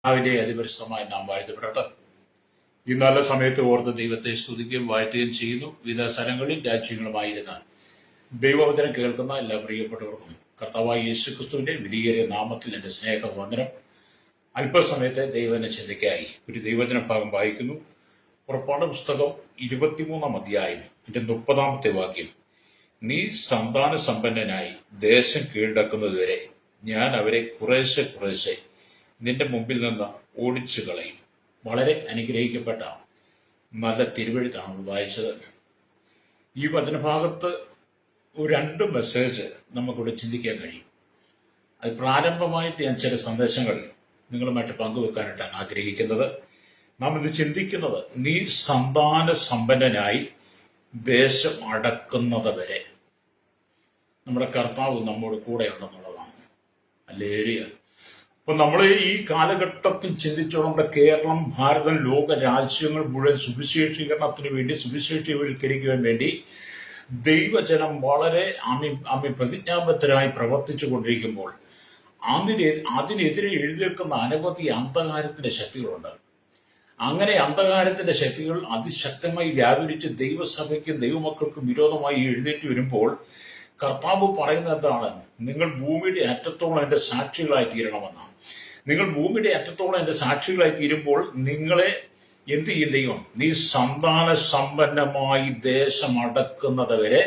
അതിന്റെ അതിപരിശുദ്ധമായി നാം വാഴ്ത്തപ്പെടട്ടെ. ഈ നല്ല സമയത്ത് ഓർത്ത് ദൈവത്തെ സ്തുതിക്കുകയും വാഴ്ത്തുകയും ചെയ്യുന്നു. വിവിധ സ്ഥലങ്ങളിൽ രാജ്യങ്ങളുമായിരുന്ന ദൈവവചനം കേൾക്കുന്ന എല്ലാ പ്രിയപ്പെട്ടവർക്കും കർത്താവായ യേശുക്രിസ്തുവിന്റെ വിലയേറിയ നാമത്തിൽ എന്റെ സ്നേഹവന്ദനം. അല്പസമയത്തെ ദൈവനെ ചിന്തയ്ക്കായി ഒരു ദൈവവചന ഭാഗം വായിക്കുന്നു. പുറപ്പാട് പുസ്തകം 23 അധ്യായം എന്റെ 30 വാക്യം. നീ സന്താന സമ്പന്നനായി ദേശം കീഴടക്കുന്നതുവരെ ഞാൻ അവരെ കുറേശ്ശെ കുറേശ്ശെ നിന്റെ മുമ്പിൽ നിന്ന് ഓടിച്ചു കളയും. വളരെ അനുഗ്രഹിക്കപ്പെട്ട നല്ല തിരുവെഴുത്താണ് വായിച്ചത്. ഈ വചനഭാഗത്ത് ഒരു 2 മെസ്സേജ് നമുക്കിവിടെ ചിന്തിക്കാൻ കഴിയും. അത് പ്രാരംഭമായിട്ട് ഞാൻ ചില സന്ദേശങ്ങൾ നിങ്ങളുമായിട്ട് പങ്കുവെക്കാനായിട്ടാണ് ആഗ്രഹിക്കുന്നത്. നാം ഇത് ചിന്തിക്കുന്നത്, നീ സന്താന സമ്പന്നനായി ദേശം അടക്കുന്നത് വരെ നമ്മുടെ കർത്താവ് നമ്മോട് കൂടെ ഉണ്ടെന്നുള്ളതാണ്. ഹല്ലേലൂയ. അപ്പൊ നമ്മൾ ഈ കാലഘട്ടത്തിൽ ചിന്തിച്ചോളം നമ്മുടെ കേരളം, ഭാരതം, ലോക രാജ്യങ്ങൾ മുഴുവൻ സുവിശേഷീകരണത്തിന് വേണ്ടി, സുവിശേഷീകരിക്കുവാൻ വേണ്ടി ദൈവജനം വളരെ പ്രതിജ്ഞാബദ്ധരായി പ്രവർത്തിച്ചു കൊണ്ടിരിക്കുമ്പോൾ അതിനെതിരെ എഴുന്നേൽക്കുന്ന അനവധി അന്ധകാരത്തിന്റെ ശക്തികളുണ്ട്. അങ്ങനെ അന്ധകാരത്തിന്റെ ശക്തികൾ അതിശക്തമായി വ്യാപരിച്ച് ദൈവസഭയ്ക്കും ദൈവമക്കൾക്കും വിരോധമായി എഴുന്നേറ്റ് വരുമ്പോൾ കർത്താവ് പറയുന്നത് എന്താണ്? നിങ്ങൾ ഭൂമിയുടെ അറ്റത്തോളം എന്റെ സാക്ഷികളായി തീരണമെന്നാണ്. നിങ്ങൾ ഭൂമിയുടെ അറ്റത്തോളം എന്റെ സാക്ഷികളായി തീരുമ്പോൾ നിങ്ങളെ എന്ത് ചെയ്യും ദൈവം? നീ സന്താന സമ്പന്നമായി ദേശം അടക്കുന്നത് വരെ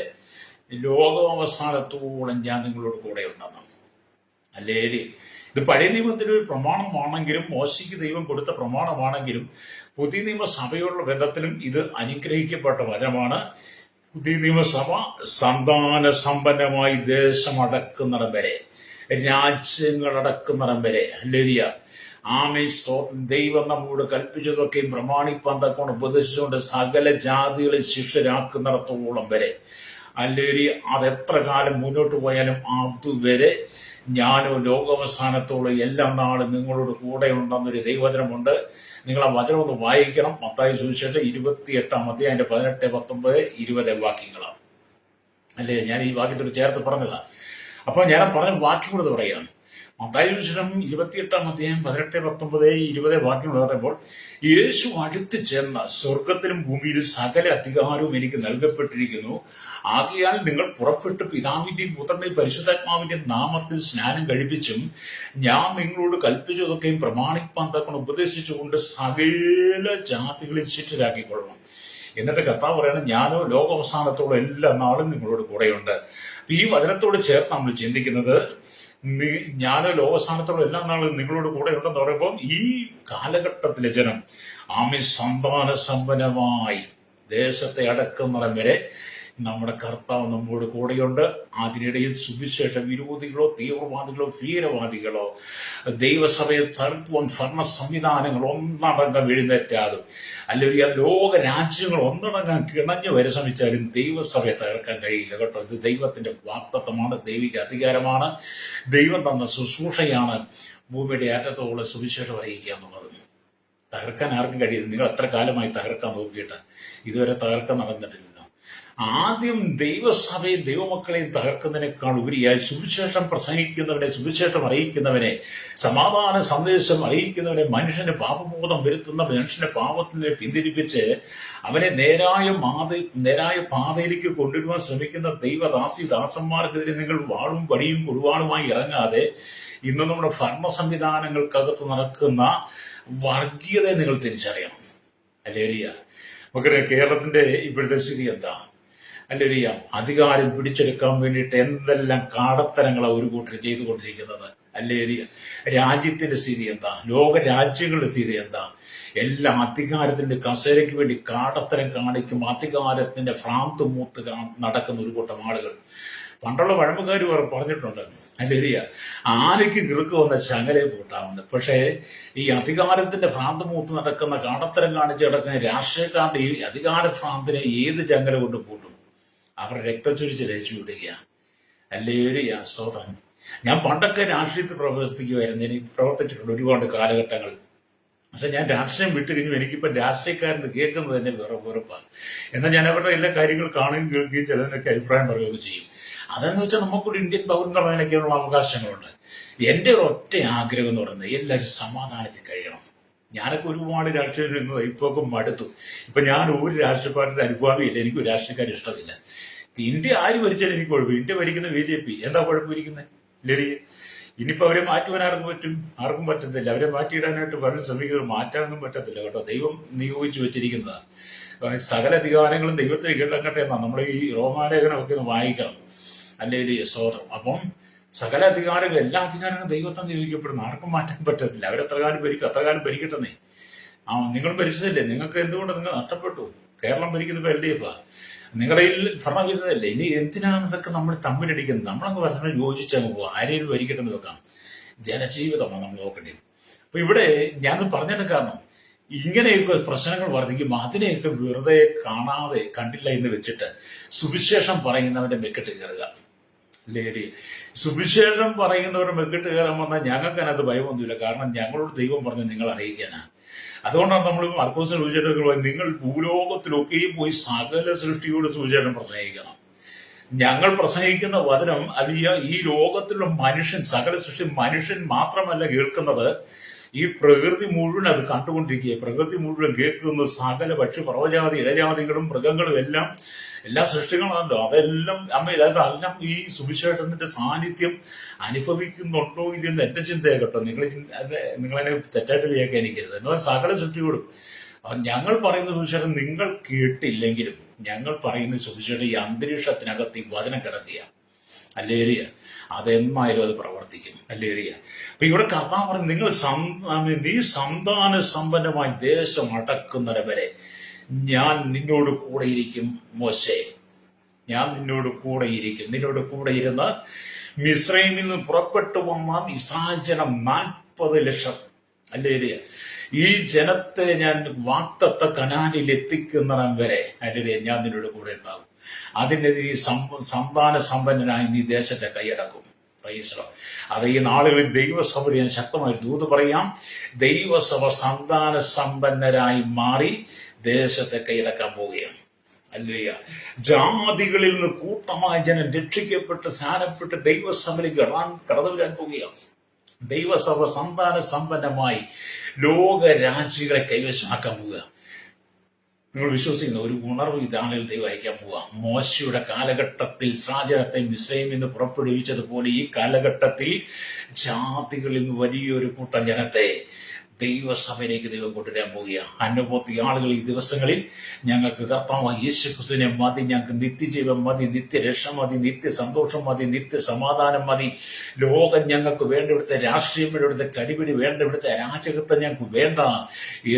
ലോകാവസാനത്തോളം ഞാൻ നിങ്ങളോട് കൂടെ ഉണ്ടെന്നാണ്. അല്ലേ? ഇത് പഴയ നിയമത്തിന്റെ ഒരു പ്രമാണമാണെങ്കിലും, മോശയ്ക്ക് ദൈവം കൊടുത്ത പ്രമാണമാണെങ്കിലും, പുതിയ നിയമസഭയോടുള്ള ബന്ധത്തിലും ഇത് അനുഗ്രഹിക്കപ്പെട്ട വചനമാണ്. പുതിയ നിയമസഭ സന്താന സമ്പന്നമായി ദേശം അടക്കുന്നിടം വരെ, രാജ്യങ്ങൾ അടക്കുന്നിടം വരെ. ഹല്ലേലൂയ. ആമേൻ, സ്തോത്രം. ദൈവം നമ്മോട് കൽപ്പിച്ചതൊക്കെയും പ്രമാണിപ്പാൻ തക്കോണം ഉപദേശിച്ചുകൊണ്ട് സകല ജാതികളെ ശിഷ്യരാക്കുന്നിടത്തോളം വരെ. ഹല്ലേലൂയ. അതെത്ര കാലം മുന്നോട്ട് പോയാലും അതുവരെ ഞാനോ ലോകാവസാനത്തോളം എല്ലാ നാളും നിങ്ങളോട് കൂടെ ഉണ്ടെന്നൊരു ദൈവവചനമുണ്ട്. നിങ്ങൾ ആ വചനം ഒന്ന് വായിക്കണം. മത്തായി സുവിശേഷം 28 അധ്യായം 18, 19, 20 വാക്യങ്ങളാണ്. അല്ലേ? ഞാൻ ഈ വാക്യത്തോട് ചേർത്ത് പറഞ്ഞതാ. അപ്പൊ ഞാൻ പറഞ്ഞ വാക്യം കൂടെ പറയുകയാണ്. മത്തായി സുവിശേഷം 28 അധ്യായം 18, 19, 20 വാക്യങ്ങൾ പറയുമ്പോൾ, യേശു അടുത്ത് ചെന്ന സ്വർഗത്തിലും ഭൂമിയിലും സകല അധികാരവും എനിക്ക് നൽകപ്പെട്ടിരിക്കുന്നു. ആകയാൽ നിങ്ങൾ പുറപ്പെട്ട് പിതാവിന്റെയും പുത്രന്റെയും പരിശുദ്ധാത്മാവിന്റെയും നാമത്തിൽ സ്നാനം കഴിപ്പിച്ചും ഞാൻ നിങ്ങളോട് കൽപ്പിച്ചതൊക്കെയും പ്രമാണിപ്പാൻ തക്കണം ഉപദേശിച്ചുകൊണ്ട് സകല ജാതികളിൽ ശിഷ്യരാക്കിക്കൊള്ളണം. എന്നിട്ട് കർത്താവ് പറയണം, ഞാനോ ലോകാവസാനത്തോളം എല്ലാ നാളും നിങ്ങളോട് കൂടെയുണ്ട്. ഈ വചനത്തോട് ചേർത്ത് നമ്മൾ ചിന്തിക്കുന്നത്, ഞാനോ ലോകാവസാനത്തോളം എല്ലാ നാളും നിങ്ങളോട് കൂടെ ഉണ്ടെന്ന് പറയുമ്പോൾ ഈ കാലഘട്ടത്തിലെ ജനം സന്താന സമ്പന്നമായി ദേശത്തെ അടക്കുന്നിടം വരെ നമ്മുടെ കർത്താവ് നമ്മോട് കൂടെയുണ്ട്. അതിനിടയിൽ സുവിശേഷ വിരോധികളോ തീവ്രവാദികളോ ഭീകരവാദികളോ ദൈവസഭയെ തകർക്കുവാൻ ഭരണ സംവിധാനങ്ങൾ ഒന്നടങ്കം എഴുന്നേറ്റാതും അല്ലെങ്കിൽ ലോക രാജ്യങ്ങൾ ഒന്നടങ്കം കിണഞ്ഞു പരിശ്രമിച്ചാലും ദൈവസഭയെ തകർക്കാൻ കഴിയില്ല കേട്ടോ. ഇത് ദൈവത്തിന്റെ വാഗ്ദത്തമാണ്, ദൈവിക അധികാരമാണ്, ദൈവം തന്ന ശുശ്രൂഷയാണ് ഭൂമിയുടെ അറ്റത്തോളം സുവിശേഷം അറിയിക്കുക എന്നുള്ളത്. തകർക്കാൻ ആർക്കും കഴിയില്ല. നിങ്ങൾ എത്ര കാലമായി തകർക്കാൻ നോക്കിയിട്ട് ഇതുവരെ തകർക്കാൻ നടന്നിട്ടില്ല. ആദ്യം ദൈവസഭയും ദൈവമക്കളെയും തകർക്കുന്നതിനേക്കാൾ ഉപരിയായി സുവിശേഷം പ്രസംഗിക്കുന്നവനെ, സുവിശേഷം അറിയിക്കുന്നവനെ, സമാധാന സന്ദേശം അറിയിക്കുന്നവനെ, മനുഷ്യന് പാപബോധം വരുത്തുന്ന മനുഷ്യന്റെ പാപത്തിൽ നിന്ന് പിന്തിരിപ്പിച്ച് അവനെ നേരായ പാതയിലേക്ക് കൊണ്ടുവരുവാൻ ശ്രമിക്കുന്ന ദാസന്മാർക്കെതിരെ നിങ്ങൾ വാളും വടിയും കൊടുവാളുമായി ഇറങ്ങാതെ ഇന്ന് നമ്മുടെ ഭരണ സംവിധാനങ്ങൾക്കകത്ത് നടക്കുന്ന വർഗീയതയെ നിങ്ങൾ തിരിച്ചറിയണം. ഹല്ലേലൂയ. നമുക്കറിയാം കേരളത്തിന്റെ ഇപ്പോഴത്തെ സ്ഥിതി എന്താ? ഹല്ലേലൂയ. അധികാരം പിടിച്ചെടുക്കാൻ വേണ്ടിയിട്ട് എന്തെല്ലാം കാടത്തരങ്ങളാണ് ഒരു കൂട്ടർ ചെയ്തുകൊണ്ടിരിക്കുന്നത്. ഹല്ലേലൂയ. രാജ്യത്തിന്റെ സ്ഥിതി എന്താ? ലോക രാജ്യങ്ങളുടെ സ്ഥിതി എന്താ? എല്ലാം അധികാരത്തിന്റെ കസേരയ്ക്ക് വേണ്ടി കാടത്തരം കാണിക്കും. അധികാരത്തിന്റെ ഭ്രാന്ത് മൂത്ത് നടക്കുന്ന ഒരു കൂട്ടം ആളുകൾ. പണ്ടുള്ള പഴമക്കാർ പറഞ്ഞിട്ടുണ്ട്, ഹല്ലേലൂയ, ആനയ്ക്ക് കിറുക്ക് വന്ന ശകലയെ പൂട്ടാവുന്നത്. പക്ഷേ ഈ അധികാരത്തിന്റെ ഭ്രാന്ത് മൂത്ത് നടക്കുന്ന കാടത്തരം കാണിച്ച് കിടക്കുന്ന രാഷ്ട്രീയക്കാരുടെ ഈ അധികാര ഭ്രാന്തിനെ ഏത് ചങ്ങല കൊണ്ട് പൂട്ടും? അവർ രക്തച്ചൊരിച്ച് രചിച്ചു വിടുകയാണ്. ഹല്ലേലൂയ. സ്തോത്രം. ഞാൻ പണ്ടൊക്കെ രാഷ്ട്രീയത്തിൽ പ്രവർത്തിക്കുമായിരുന്നു. എനിക്ക് പ്രവർത്തിച്ചിട്ടുണ്ട് ഒരുപാട് കാലഘട്ടങ്ങൾ. പക്ഷെ ഞാൻ രാഷ്ട്രീയം വിട്ടു കഴിഞ്ഞു. എനിക്കിപ്പം രാഷ്ട്രീയക്കാരെന്ന് കേൾക്കുന്നത് തന്നെ വെറുപ്പാണ്. എന്നാൽ ഞാൻ അവരുടെ എല്ലാ കാര്യങ്ങൾ കാണുകയും കേൾക്കുകയും ചിലതിനൊക്കെ അഭിപ്രായം പറയുകയൊക്കെ ചെയ്യും. അതെന്ന് വെച്ചാൽ നമുക്കൊരു ഇന്ത്യൻ പൗരൻ എന്ന നിലയ്ക്കുള്ള അവകാശങ്ങളുണ്ട്. എൻ്റെ ഒരൊറ്റ ആഗ്രഹം എന്ന് പറയുന്നത് എല്ലാവരും സമാധാനത്തിൽ കഴിയണം. ഞാനൊക്കെ ഒരുപാട് രാഷ്ട്രീയം ഇരുന്നു, ഇപ്പൊക്കെ മടുത്തു. ഇപ്പൊ ഞാൻ ഒരു രാഷ്ട്രീയ പാർട്ടിയുടെ അനുഭാവിയില്ല, എനിക്ക് ഒരു രാഷ്ട്രീയക്കാർ ഇഷ്ടമില്ല. ഇന്ത്യ ആര് ഭരിച്ചാലും എനിക്ക് കുഴപ്പം. ഇന്ത്യ ഭരിക്കുന്ന BJP, എന്താ കുഴപ്പമിരിക്കുന്നത്? ലരി ഇനിയിപ്പോ അവരെ മാറ്റുവാൻ ആർക്കും പറ്റും? ആർക്കും പറ്റത്തില്ല. അവരെ മാറ്റിയിടാനായിട്ട് പലരും ശ്രമിക്കുന്നത്, മാറ്റാനൊന്നും പറ്റത്തില്ല കേട്ടോ. ദൈവം നിയോഗിച്ചു വെച്ചിരിക്കുന്നതാണ്. സകല അധികാരങ്ങളും ദൈവത്തിന് കീഴടങ്ങട്ടെ എന്നാണ് നമ്മൾ ഈ റോമാലേഖനമൊക്കെ ഒന്ന് വായിക്കണം. അല്ലെങ്കിൽ സ്തോത്രം. അപ്പം സകല അധികാരങ്ങൾ, എല്ലാ അധികാരങ്ങളും ദൈവത്തിന് നിയോഗിക്കപ്പെടുന്നു. ആർക്കും മാറ്റാൻ പറ്റത്തില്ല. അവരെത്ര കാലം ഭരിക്കും, അത്ര കാലം ഭരിക്കട്ടെന്നേ. നിങ്ങൾ ഭരിച്ചതല്ലേ, നിങ്ങൾക്ക് എന്തുകൊണ്ട് നിങ്ങൾ നഷ്ടപ്പെട്ടു? കേരളം ഭരിക്കുന്നത് LDF. നിങ്ങളുടെ ഭരണം വരുന്നതല്ലേ. ഇനി എന്തിനാണ് ഇതൊക്കെ നമ്മൾ തമ്മിലടിക്കുന്നത്? നമ്മളങ്ങ് ഭരണം യോജിച്ചങ്ങ് പോകും. ആരെയും ഭരിക്കട്ടെന്ന് വെക്കാം. ജനജീവിതമാണ് നമ്മൾ നോക്കേണ്ടത്. അപ്പൊ ഇവിടെ ഞാൻ പറഞ്ഞതിന് കാരണം, ഇങ്ങനെയൊക്കെ പ്രശ്നങ്ങൾ വർദ്ധിക്കുമ്പോൾ അതിനെയൊക്കെ വെറുതെ കാണാതെ കണ്ടില്ല എന്ന് വെച്ചിട്ട് സുവിശേഷം പറയുന്നവന്റെ മെക്കിട്ട് കയറുക. ലേഡി സുവിശേഷം പറയുന്നവരുടെ മെക്കിട്ട് കയറാൻ വന്നാൽ ഞങ്ങൾക്ക് അതിനകത്ത് ഭയമൊന്നുമില്ല. കാരണം ഞങ്ങളോട് ദൈവം പറഞ്ഞ് നിങ്ങൾ അറിയിക്കാനാണ്. അതുകൊണ്ടാണ് നമ്മൾ മർക്കോസിന് സൂചിച്ചിട്ട് നിങ്ങൾ ഭൂലോകത്തിലൊക്കെയും പോയി സകല സൃഷ്ടിയോട് സൂചിച്ചേട്ടൻ പ്രസംഗിക്കണം. ഞങ്ങൾ പ്രസംഗിക്കുന്ന വചനം അലിയ ഈ ലോകത്തിലുള്ള മനുഷ്യൻ, സകല സൃഷ്ടി മനുഷ്യൻ മാത്രമല്ല കേൾക്കുന്നത്, ഈ പ്രകൃതി മുഴുവൻ അത് കണ്ടുകൊണ്ടിരിക്കുക. പ്രകൃതി മുഴുവൻ കേൾക്കുന്നത് സകല പക്ഷി പർവ്വജാതി ഇഴജാതികളും മൃഗങ്ങളും എല്ലാം, എല്ലാ സൃഷ്ടികളാണല്ലോ. അതെല്ലാം അതെല്ലാം ഈ സുവിശേഷത്തിന്റെ സാന്നിധ്യം അനുഭവിക്കുന്നുണ്ടോ ഇല്ലെന്ന് എന്റെ ചിന്തയെ കേട്ടോ. നിങ്ങളതിനെ തെറ്റായിട്ട് വ്യാഖ്യാനിക്കരുത്. എന്നാൽ സകല സൃഷ്ടിയോടും ഞങ്ങൾ പറയുന്ന സുവിശേഷം നിങ്ങൾ കേട്ടില്ലെങ്കിലും ഞങ്ങൾ പറയുന്ന സുവിശേഷം ഈ അന്തരീക്ഷത്തിനകത്ത് ഈ വചനം കിടക്കുക. അല്ലേരിയ അതെന്നായാലും അത് പ്രവർത്തിക്കും. അല്ലേരിയ. അപ്പൊ ഇവിടെ കർത്താവ് പറഞ്ഞു, നിങ്ങൾ നീ സന്താന സമ്പന്നമായി ദേശം അടക്കുന്നവരെ ഞാൻ നിന്നോട് കൂടെ ഇരിക്കും. മോശേ, ഞാൻ നിന്നോട് കൂടെ ഇരിക്കും. നിന്നോട് കൂടെ ഇരുന്ന് മിസ്രൈമിൽ നിന്ന് പുറപ്പെട്ടു വന്ന ഇസ്രായേൽ ജനം 40 ലക്ഷം. അല്ലേരിയ. ഈ ജനത്തെ ഞാൻ വാഗ്ദത്ത കനാനിൽ എത്തിക്കുന്നിടം വരെ അല്ലേരിയ ഞാൻ നിന്നോട് കൂടെ ഉണ്ടാകും. അതിന്റെ നീ സന്താന സമ്പന്നനായി നീ ദേശത്തെ കൈയടക്കും. അത് ഈ നാളുകളിൽ ദൈവസഭ ഞാൻ ശക്തമായി ദൂത് പറയാം. ദൈവസഭ സന്താന സമ്പന്നരായി മാറി ദേശത്തെ കൈയടക്കാൻ പോവുകയാണ്. അല്ലേയ. ജാതികളിൽ നിന്ന് കൂട്ടമായ ജനം രക്ഷിക്കപ്പെട്ട് സ്നാനപ്പെട്ട് ദൈവസഭയിലേക്ക് കടന്നു വരാൻ പോവുകയാണ്. ദൈവസഭ സന്താന സമ്പന്നമായി ലോകരാജ്യങ്ങളെ കൈവശമാക്കാൻ പോവുക. നിങ്ങൾ വിശ്വസിക്കുന്ന ഒരു ഉണർവ് ഇതാണെങ്കിൽ ദൈവം അയക്കാൻ പോവാം. മോശയുടെ കാലഘട്ടത്തിൽ ഇസ്രായേലത്തെ മിസ്രൈമിൽ നിന്ന് പുറപ്പെടുവിച്ചതുപോലെ ഈ കാലഘട്ടത്തിൽ ജാതികളിൽ നിന്ന് വലിയൊരു കൂട്ടം ജനത്തെ ദൈവസഭയിലേക്ക് ദൈവം കൊണ്ടുവരാൻ പോവുക. അനുഭവത്തി ആളുകൾ ഈ ദിവസങ്ങളിൽ ഞങ്ങൾക്ക് കർത്താവായ യേശുക്രിസ്തുവിനെ മതി, ഞങ്ങൾക്ക് നിത്യജീവൻ മതി, നിത്യരക്ഷ മതി, നിത്യസന്തോഷം മതി, നിത്യസമാധാനം മതി. ലോകം ഞങ്ങൾക്ക് വേണ്ട, ഇവിടുത്തെ രാഷ്ട്രീയം വേണ്ട, ഇവിടുത്തെ കടിപിടി വേണ്ട, ഇവിടുത്തെ അരാജകത്വം ഞങ്ങൾക്ക് വേണ്ട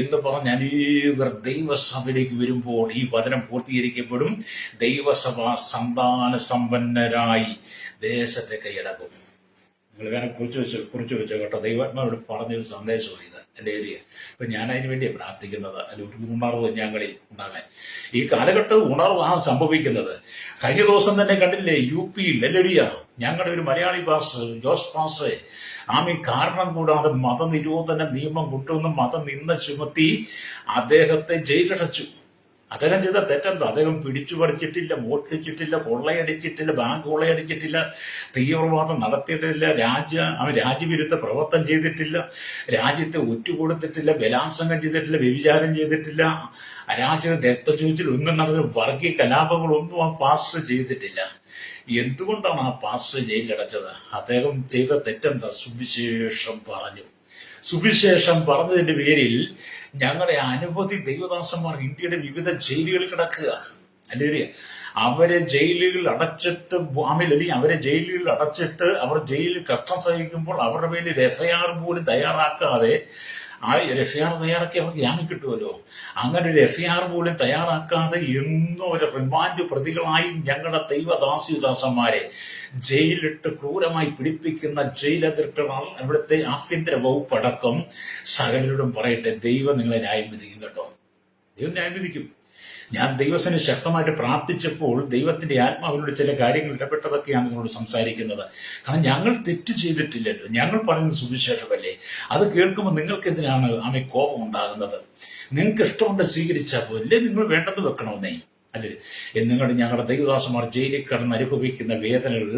എന്ന് പറഞ്ഞ് അനേകർ ദൈവസഭയിലേക്ക് വരുമ്പോൾ ഈ വചനം പൂർത്തീകരിക്കപ്പെടും. ദൈവസഭ സന്താന സമ്പന്നരായി ദേശത്തെ കൈയടക്കും. നിങ്ങൾ വേണം കുറിച്ച് വെച്ചോ കേട്ടോ. ദൈവാത്മാവോട് പറഞ്ഞൊരു സന്ദേശമാണ് ഇത് എൻ്റെ ഏരിയ. അപ്പൊ ഞാൻ അതിന് വേണ്ടിയാണ് പ്രാർത്ഥിക്കുന്നത്. അതിൽ ഒരു ഉണർവ് ഞങ്ങളിൽ ഉണ്ടാകാൻ. ഈ കാലഘട്ടം ഉണർവാണ് സംഭവിക്കുന്നത്. കഴിഞ്ഞ ദിവസം തന്നെ കണ്ടില്ലേ, UP ലല്ലരിയ ഞങ്ങളുടെ ഒരു മലയാളി പാസ്റ്റർ ജോസ് പാസ്റ്റർ കാരണം കൂടാതെ മതനിരോധന നിയമം കൊണ്ടുവന്ന് മതനിന്ദ ചുമത്തി അദ്ദേഹത്തെ ജയിലടച്ചു. അദ്ദേഹം ചെയ്ത തെറ്റെന്താ? അദ്ദേഹം പിടിച്ചു പറിച്ചിട്ടില്ല, മോഷ്ടിച്ചിട്ടില്ല, കൊള്ളയടിച്ചിട്ടില്ല, ബാങ്ക് കൊള്ളയടിച്ചിട്ടില്ല, തീവ്രവാദം നടത്തിയിട്ടില്ല, അവൻ രാജ്യവിരുദ്ധ പ്രവർത്തനം ചെയ്തിട്ടില്ല, രാജ്യത്തെ ഒറ്റുകൊടുത്തിട്ടില്ല, ബലാത്സംഗം ചെയ്തിട്ടില്ല, വ്യഭിചാരം ചെയ്തിട്ടില്ല, അരാജക രക്തചൊരിച്ചിൽ ഒന്നും നടന്ന വർഗീയ കലാപങ്ങളൊന്നും ആ പാസ്റ്റർ ചെയ്തിട്ടില്ല. എന്തുകൊണ്ടാണ് ആ പാസ്റ്റർ ജയിലിലടച്ചത്? അദ്ദേഹം ചെയ്ത തെറ്റെന്താ? സുവിശേഷം പറഞ്ഞു. സുവിശേഷം പറഞ്ഞതിന്റെ പേരിൽ ഞങ്ങളുടെ അനവധി ദൈവദാസന്മാർ ഇന്ത്യയുടെ വിവിധ ജയിലുകളിൽ കിടക്കുക. അല്ലേ? അവരെ ജയിലുകളിൽ അടച്ചിട്ട് അവരെ ജയിലുകളിൽ അടച്ചിട്ട് അവർ ജയിലിൽ കഷ്ടം സഹിക്കുമ്പോൾ അവരുടെ പേരിൽ FIR പോലും തയ്യാറാക്കാതെ, ആ FIR തയ്യാറാക്കി അവർക്ക് ജാമ്യം കിട്ടുമല്ലോ. അങ്ങനെ ഒരു FIR പോലും തയ്യാറാക്കാതെ എന്നും ഒരു റിമാൻഡ് പ്രതികളായി ഞങ്ങളുടെ ദൈവദാസിദാസന്മാരെ ജയിലിട്ട് ക്രൂരമായി പിടിപ്പിക്കുന്ന ജയിലധികൃതർ, ഇവിടുത്തെ ആഭ്യന്തര വകുപ്പ് അടക്കം സകലരോടും പറയട്ടെ, ദൈവം നിങ്ങളെ ന്യായം വിധിക്കും കേട്ടോ. ദൈവം ന്യായം വിധിക്കും. ഞാൻ ദൈവത്തിന് ശക്തമായിട്ട് പ്രാർത്ഥിച്ചപ്പോൾ ദൈവത്തിന്റെ ആത്മാവിനോട് ചില കാര്യങ്ങൾ ഇടപെട്ടതൊക്കെയാണ് നിങ്ങളോട് സംസാരിക്കുന്നത്. കാരണം ഞങ്ങൾ തെറ്റ് ചെയ്തിട്ടില്ലല്ലോ, ഞങ്ങൾ പറയുന്നത് സുവിശേഷമല്ലേ. അത് കേൾക്കുമ്പോൾ നിങ്ങൾക്ക് എന്തിനാണ് കോപം ഉണ്ടാകുന്നത്? നിങ്ങൾക്ക് ഇഷ്ടമുണ്ട് സ്വീകരിച്ചാൽ പോലെ നിങ്ങൾ വേണ്ടെന്ന് വെക്കണമെന്നേ. അല്ലേ? ഞങ്ങളുടെ ദൈവദാസന്മാർ ജയിലിൽ കിടന്ന് അനുഭവിക്കുന്ന വേദനകൾ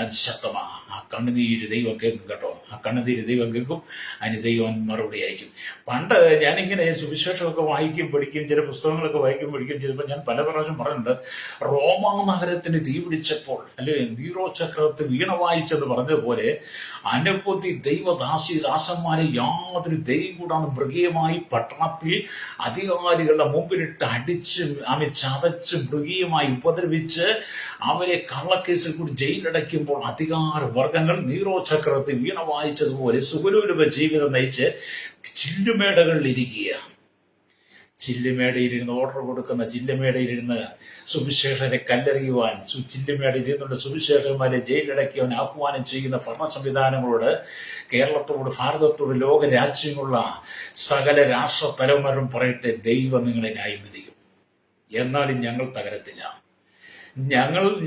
അത് ശക്തമാണ്. ആ കണ്ണുനീര് ദൈവം കേൾക്കും കേട്ടോ. ആ കണ്ണുനീര് ദൈവം കേൾക്കും, അതിന് ദൈവം മറുപടി അയക്കും. പണ്ട് ഞാനിങ്ങനെ സുവിശേഷമൊക്കെ വായിക്കും പഠിക്കും, ചില പുസ്തകങ്ങളൊക്കെ വായിക്കും പഠിക്കും ചെയ്തപ്പോൾ ഞാൻ പല പ്രാവശ്യം പറഞ്ഞിട്ടുണ്ട്, റോമാ നഗരത്തിന് തീ പിടിച്ചപ്പോൾ അല്ലെ നീറോ ചക്രവർത്തി വീണ വായിച്ചെന്ന് പറഞ്ഞതുപോലെ അനവധി ദാസന്മാരെ യാതൊരു ദൈവം കൂടാതെ മൃഗീയമായി പട്ടണത്തിൽ അധികാരികളുടെ മുമ്പിലിട്ട് അടിച്ച് ചതച്ച് മൃഗീയമായി ഉപദ്രവിച്ച് അവരെ കള്ളക്കേസിൽ കൂടി ജയിലടയ്ക്കുമ്പോൾ അധികാര വർഗങ്ങൾ നീറോ ചക്രവർത്തി വീണ വായിച്ചതുപോലെ സുഖലോലുപ ജീവിതം നയിച്ച് ചില്ലുമേടകളിൽ ഇരിക്കുക. ചില്ലുമേടയിലിരുന്ന് ഓർഡർ കൊടുക്കുന്ന ചില്ലുമേടയിലിരുന്ന് സുവിശേഷരെ കല്ലെറിയുവാൻ, ചില്ലുമേടയിലിരുന്നുള്ള സുവിശേഷന്മാരെ ജയിലടക്കിയവൻ ആഹ്വാനം ചെയ്യുന്ന ഭരണ സംവിധാനങ്ങളോട്, കേരളത്തോട്, ഭാരതത്തോട്, ലോക രാജ്യങ്ങളുള്ള സകല രാഷ്ട്ര തലവന്മാരും പറയട്ടെ, ദൈവം നിങ്ങളെ ന്യായം വിധിക്കും. എന്നാലും ഞങ്ങൾ തകരത്തില്ല.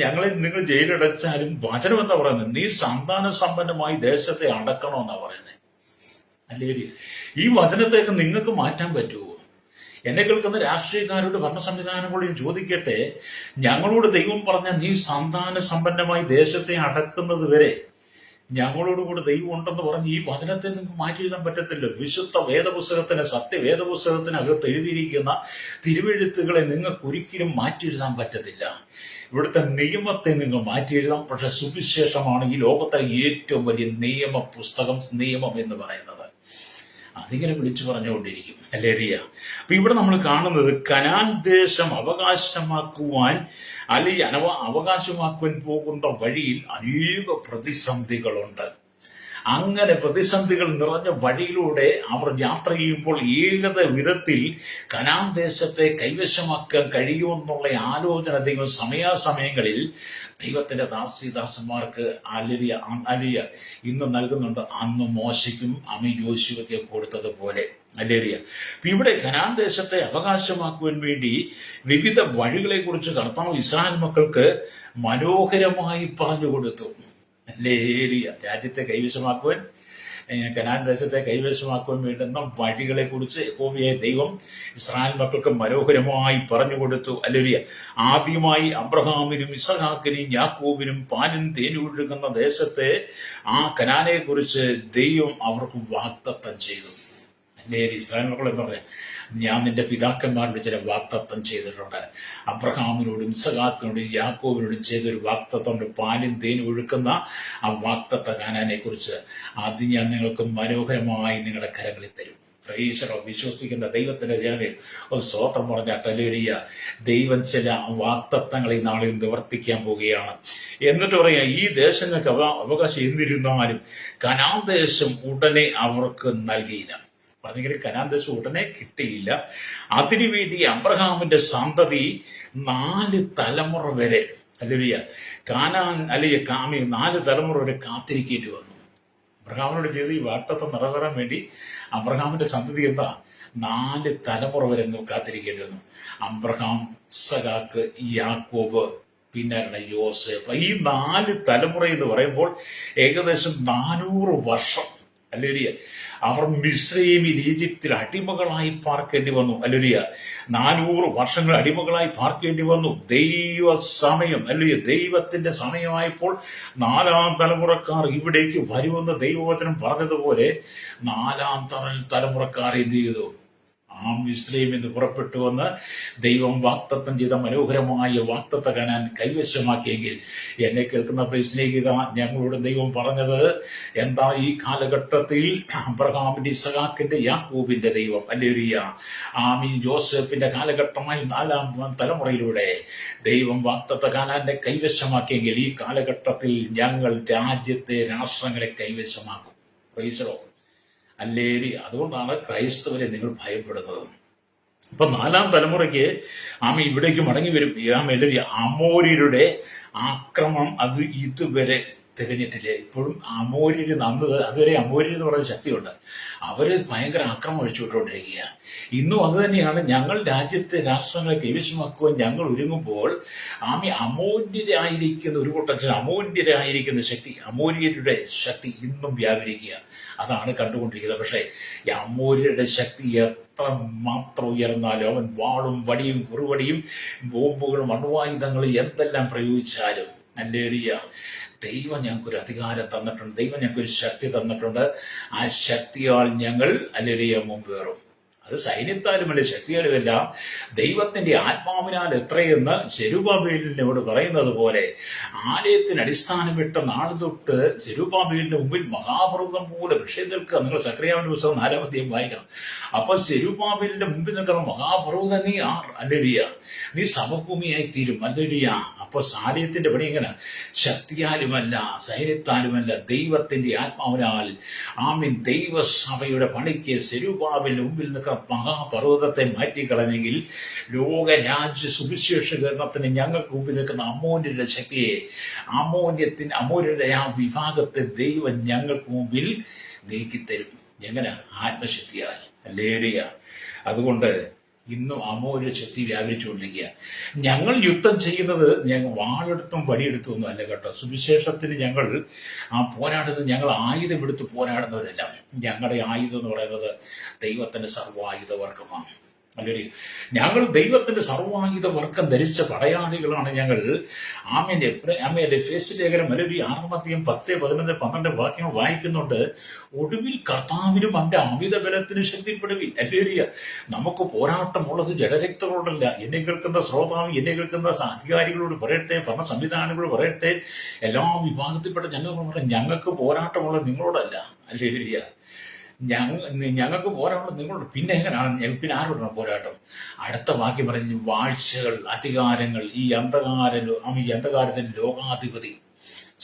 ഞങ്ങളെ നിങ്ങൾ ജയിലടച്ചാലും വചനം എന്താ പറയുന്നത്? നീ സന്താന സമ്പന്നമായി ദേശത്തെ അടക്കണമെന്നാ പറയുന്നത്. അല്ലേ? ഈ വചനത്തേക്ക് നിങ്ങൾക്ക് മാറ്റാൻ പറ്റുമോ? എന്നെ കേൾക്കുന്ന രാഷ്ട്രീയക്കാരോട് ഭരണ സംവിധാനങ്ങളോടും ചോദിക്കട്ടെ, ഞങ്ങളോട് ദൈവം പറഞ്ഞ നീ സന്താന സമ്പന്നമായി ദേശത്തെ അടക്കുന്നത് വരെ ഞങ്ങളോടുകൂടി ദൈവം ഉണ്ടെന്ന് പറഞ്ഞ് ഈ വചനത്തെ നിങ്ങൾക്ക് മാറ്റി എഴുതാൻ പറ്റത്തില്ല. വിശുദ്ധ വേദപുസ്തകത്തിന്, സത്യവേദപുസ്തകത്തിനകത്ത് എഴുതിയിരിക്കുന്ന തിരുവെഴുത്തുകളെ നിങ്ങൾക്ക് ഒരിക്കലും മാറ്റി എഴുതാൻ പറ്റത്തില്ല. ഇവിടുത്തെ നിയമത്തെ നിങ്ങൾ മാറ്റി എഴുതാം. പക്ഷെ സുവിശേഷമാണ് ഈ ലോകത്തെ ഏറ്റവും വലിയ നിയമ പുസ്തകം, നിയമം എന്ന് പറയുന്നത്. അതിങ്ങനെ വിളിച്ചു പറഞ്ഞുകൊണ്ടിരിക്കും. അല്ലേറിയ. അപ്പൊ ഇവിടെ നമ്മൾ കാണുന്നത് കനാൻ ദേശം അവകാശമാക്കുവാൻ അല്ലെങ്കിൽ അവകാശമാക്കുവാൻ പോകുന്ന വഴിയിൽ അനേക പ്രതിസന്ധികളുണ്ട്. അങ്ങനെ പ്രതിസന്ധികൾ നിറഞ്ഞ വഴിയിലൂടെ അവർ യാത്ര ചെയ്യുമ്പോൾ ഏകത വിധത്തിൽ കനാൻ ദേശത്തെ കൈവശമാക്കാൻ കഴിയുമെന്നുള്ള ആലോചന ദൈവം സമയാസമയങ്ങളിൽ ദൈവത്തിന്റെ ദാസന്മാർക്ക് അലിയ ഇന്ന് നൽകുന്നുണ്ട്. അന്ന് മോശയ്ക്കും യോശുവയ്ക്ക് കൊടുത്തതുപോലെ. അല്ലേറിയ. ഇവിടെ കനാൻ ദേശത്തെ അവകാശമാക്കുവാൻ വേണ്ടി വിവിധ വഴികളെ കുറിച്ച് കർത്താവ് ഇസ്രായേൽ മക്കൾക്ക് മനോഹരമായി പറഞ്ഞു കൊടുത്തു. അല്ലേറിയ. രാജ്യത്തെ കൈവശമാക്കുവാൻ, കനാൻ ദേശത്തെ കൈവശമാക്കുവാൻ വേണ്ടുന്ന വഴികളെ കുറിച്ച് യഹോവയായ ദൈവം ഇസ്രായേൽ മക്കൾക്ക് മനോഹരമായി പറഞ്ഞു കൊടുത്തു. അല്ലേറിയ. ആദ്യമായി അബ്രഹാമിനും ഇസഹാക്കിനും യാക്കോബിനും പാലും തേനും ഒഴുകുന്ന ദേശത്തെ ആ കനാനെ കുറിച്ച് ദൈവം അവർക്ക് വാഗ്ദത്തം ചെയ്തു. അല്ലേ? ഇസ്രായേൽ മക്കൾ എന്ന് പറയാം, ഞാൻ നിന്റെ പിതാക്കന്മാരോട് ചില വാഗ്ദത്തം ചെയ്തിട്ടുണ്ട്. അബ്രഹാമിനോടും ഇസഹാക്കിനോടും യാക്കോബിനോടും ചെയ്തൊരു വാഗ്ദത്തമുണ്ട്. പാലും തേനും ഒഴുക്കുന്ന ആ വാഗ്ദത്ത കാനാനെ കുറിച്ച് അത് ഞാൻ നിങ്ങൾക്ക് മനോഹരമായി നിങ്ങളുടെ കരങ്ങളിൽ തരും. പ്രൈസറോ. വിശ്വസിക്കുന്ന ദൈവത്തിന്റെ ജനമേ ഒരു സ്തോത്രം പറഞ്ഞ ദൈവം ചില വാഗ്ദത്തങ്ങളെ ഈ നാളിൽ നിവർത്തിക്കാൻ പോവുകയാണ്. എന്നിട്ട് പറയാ, ഈ ദേശങ്ങൾക്ക് അവകാശം എന്നിരുന്നാലും കനാൻ ദേശം ഉടനെ അവർക്ക് നൽകിയില്ല. പറഞ്ഞെങ്കിൽ കനാൻ ദേശം ഉടനെ കിട്ടിയില്ല. അതിനുവേണ്ടി അബ്രഹാമിന്റെ സന്തതി 4 തലമുറ വരെ കാനാൻ 4 തലമുറ വരെ കാത്തിരിക്കേണ്ടി വന്നു. അബ്രഹാമിനോട് ചെയ്ത് ഈ വാഗ്ദത്തം നിറവേറാൻ വേണ്ടി അബ്രഹാമിന്റെ സന്തതി എന്താ 4 തലമുറ വരെ കാത്തിരിക്കേണ്ടി വന്നു. അബ്രഹാം, ഇസഹാക്ക്, യാക്കോബ്, പിന്നെ യോസേഫ്. ഈ 4 തലമുറ എന്ന് പറയുമ്പോൾ ഏകദേശം 400 വർഷം. അല്ലേരിയ. അവർ മിസ്രൈമിൽ, ഈജിപ്തിൽ അടിമകളായി പാർക്കേണ്ടി വന്നു. അല്ലേരിയ. 400 വർഷങ്ങൾ അടിമകളായി പാർക്കേണ്ടി വന്നു. ദൈവ സമയം ദൈവത്തിന്റെ സമയമായപ്പോൾ 4ാം തലമുറക്കാർ ഇവിടേക്ക് വരുമെന്ന് ദൈവവചനം പറഞ്ഞതുപോലെ 4ാം തലമുറക്കാർ എന്ത് ചെയ്തു? മിസ്രൈമിൽ നിന്ന് പുറപ്പെട്ടു വന്ന് ദൈവം വാഗ്ദത്തം ചെയ്ത മനോഹരമായ വാഗ്ദത്ത കനാൻ കൈവശമാക്കിയെങ്കിൽ എന്നെ കേൾക്കുന്ന സ്നേഹിത, ഞങ്ങളോട് ദൈവം പറഞ്ഞത് എന്താ? ഈ കാലഘട്ടത്തിൽ അബ്രഹാമിന്റെ, ഇസഹാക്കിന്റെ, യാക്കോബിന്റെ ദൈവം ജോസഫിന്റെ കാലഘട്ടമായി 4ാം തലമുറയിലൂടെ ദൈവം വാഗ്ദത്ത കനാന്റെ കൈവശമാക്കിയെങ്കിൽ ഈ കാലഘട്ടത്തിൽ ഞങ്ങൾ രാജ്യത്തെ, രാഷ്ട്രങ്ങളെ കൈവശമാക്കും. പ്രൈസറോ. അല്ലേരി. അതുകൊണ്ടാണ് ക്രൈസ്തവരെ നിങ്ങൾ ഭയപ്പെടുന്നത്. ഇപ്പൊ 4ാം തലമുറയ്ക്ക് ഇവിടേക്ക് മടങ്ങി വരും. അമോര്യരുടെ ആക്രമണം അത് ഇതുവരെ തികഞ്ഞിട്ടില്ല. ഇപ്പോഴും അമോര്യര് അതുവരെ അമോര്യർ എന്ന് പറയുന്ന ശക്തിയുണ്ട്. അവര് ഭയങ്കര ആക്രമണം അഴിച്ചുവിട്ടുകൊണ്ടിരിക്കുക. ഇന്നും അത് തന്നെയാണ്. ഞങ്ങൾ രാജ്യത്തെ, രാഷ്ട്രങ്ങളെ കൈവശമാക്കുവാൻ ഞങ്ങൾ ഒരുങ്ങുമ്പോൾ അമോര്യരായിരിക്കുന്ന ഒരു കൂട്ടത്തിൽ അമോര്യരായിരിക്കുന്ന ശക്തി, അമോര്യരുടെ ശക്തി ഇന്നും വ്യാപരിക്കുക. അതാണ് കണ്ടുകൊണ്ടിരിക്കുന്നത്. പക്ഷേ ഈ അമോര്യരുടെ ശക്തി എത്ര മാത്രം ഉയർന്നാലും, അവൻ വാളും വടിയും കുറുവടിയും ബോംബുകളും അണുവായുധങ്ങളും എന്തെല്ലാം പ്രയോഗിച്ചാലും, അല്ലേറിയ, ദൈവം ഞങ്ങൾക്കൊരു അധികാരം തന്നിട്ടുണ്ട്, ദൈവം ഞങ്ങൾക്കൊരു ശക്തി തന്നിട്ടുണ്ട്. ആ ശക്തിയാൽ ഞങ്ങൾ ഹല്ലേലൂയ മുമ്പേറും. അത് സൈന്യത്താലുമല്ല, ശക്തിയാലുമല്ല, ദൈവത്തിന്റെ ആത്മാവിനാൽ എത്രയെന്ന് സെരുബ്ബാബേലിനോട് പറയുന്നത് പോലെ ആലയത്തിന് അടിസ്ഥാനമിട്ട നാൾ തൊട്ട് സെരുബ്ബാബേലിന്റെ മുമ്പിൽ മഹാപർവ്വതം പോലെ വിഷയം നിൽക്കുക. നിങ്ങൾ സക്രിയാവിന്റെ പുസ്തകം 4-ാം അധ്യായം വായിക്കണം. അപ്പൊ സെരുബ്ബാബേലിന്റെ മുമ്പിൽ നിൽക്കുന്ന മഹാപർവ്വതം നീ ഹല്ലേലൂയ, നീ സമഭൂമിയായി തീരും. ഹല്ലേലൂയ. അപ്പൊ ആലയത്തിന്റെ പണി എങ്ങനെ? ശക്തിയാലുമല്ല, സൈന്യത്താലുമല്ല, ദൈവത്തിന്റെ ആത്മാവിനാൽ. ആമീൻ. ദൈവസഭയുടെ പണിക്ക് സെരുബ്ബാബേലിന്റെ മുമ്പിൽ നിൽക്കുന്ന മഹാപർവ്വതത്തെ മാറ്റിക്കളഞ്ഞെങ്കിൽ ലോകരാജ്യ സുവിശേഷീകരണത്തിന് ഞങ്ങൾക്ക് മുമ്പിൽ നിൽക്കുന്ന അമ്മോന്യരുടെ ശക്തിയെ, അമ്മോന്യരുടെ ആ വിഭാഗത്തെ ദൈവം ഞങ്ങൾക്ക് മുമ്പിൽ നീക്കിത്തരും. എങ്ങനെ? ആത്മശക്തിയാൽ. ഹല്ലേലൂയ. അതുകൊണ്ട് ഇന്നും അമോര ശക്തി വ്യാപരിച്ചുകൊണ്ടിരിക്കുക. ഞങ്ങൾ യുദ്ധം ചെയ്യുന്നത് ഞങ്ങൾ വാളെടുത്തും വടിയെടുത്തും ഒന്നും അല്ല കേട്ടോ. സുവിശേഷത്തിന് ഞങ്ങൾ പോരാടുന്നത്, ഞങ്ങൾ ആയുധമെടുത്ത് പോരാടുന്നവരല്ല. ഞങ്ങളുടെ ആയുധം എന്ന് പറയുന്നത് ദൈവത്തിന്റെ സർവ്വായുധ വർഗമാണ്. അല്ലെങ്കിൽ ഞങ്ങൾ ദൈവത്തിന്റെ സർവ്വായുധ വർഗം ധരിച്ച പടയാളികളാണ് ഞങ്ങൾ. എഫേസ്യ ലേഖനം 6-ാം അധ്യായം 10, 11, 12 വാക്യങ്ങൾ വായിക്കുന്നുണ്ട്. ഒടുവിൽ കർത്താവിനും അവന്റെ അമിത ബലത്തിന് ശക്തിപ്പെടുവിൻ. ഹല്ലേലൂയ. നമുക്ക് പോരാട്ടമുള്ളത് ജഡരക്തങ്ങളോടല്ല. എന്നെ കേൾക്കുന്ന ശ്രോതാവ്, എന്നെ കേൾക്കുന്ന അധികാരികളോട് പറയട്ടെ, ഭരണ സംവിധാനങ്ങളോട് പറയട്ടെ, എല്ലാ വിഭാഗത്തിൽപ്പെട്ട ഞങ്ങൾക്ക് പോരാട്ടമുള്ളത് നിങ്ങളോടല്ല. ഹല്ലേലൂയ. ഞങ്ങൾക്ക് പോരാട്ടം നിങ്ങളോട്. പിന്നെ എങ്ങനെയാണ്? പിന്നെ ആരോടാണ് പോരാട്ടം? അടുത്ത വാക്യം പറഞ്ഞ് വാഴ്ചകൾ, അധികാരങ്ങൾ, ഈ അന്ധകാരത്തിന്റെ ലോകാധിപതി,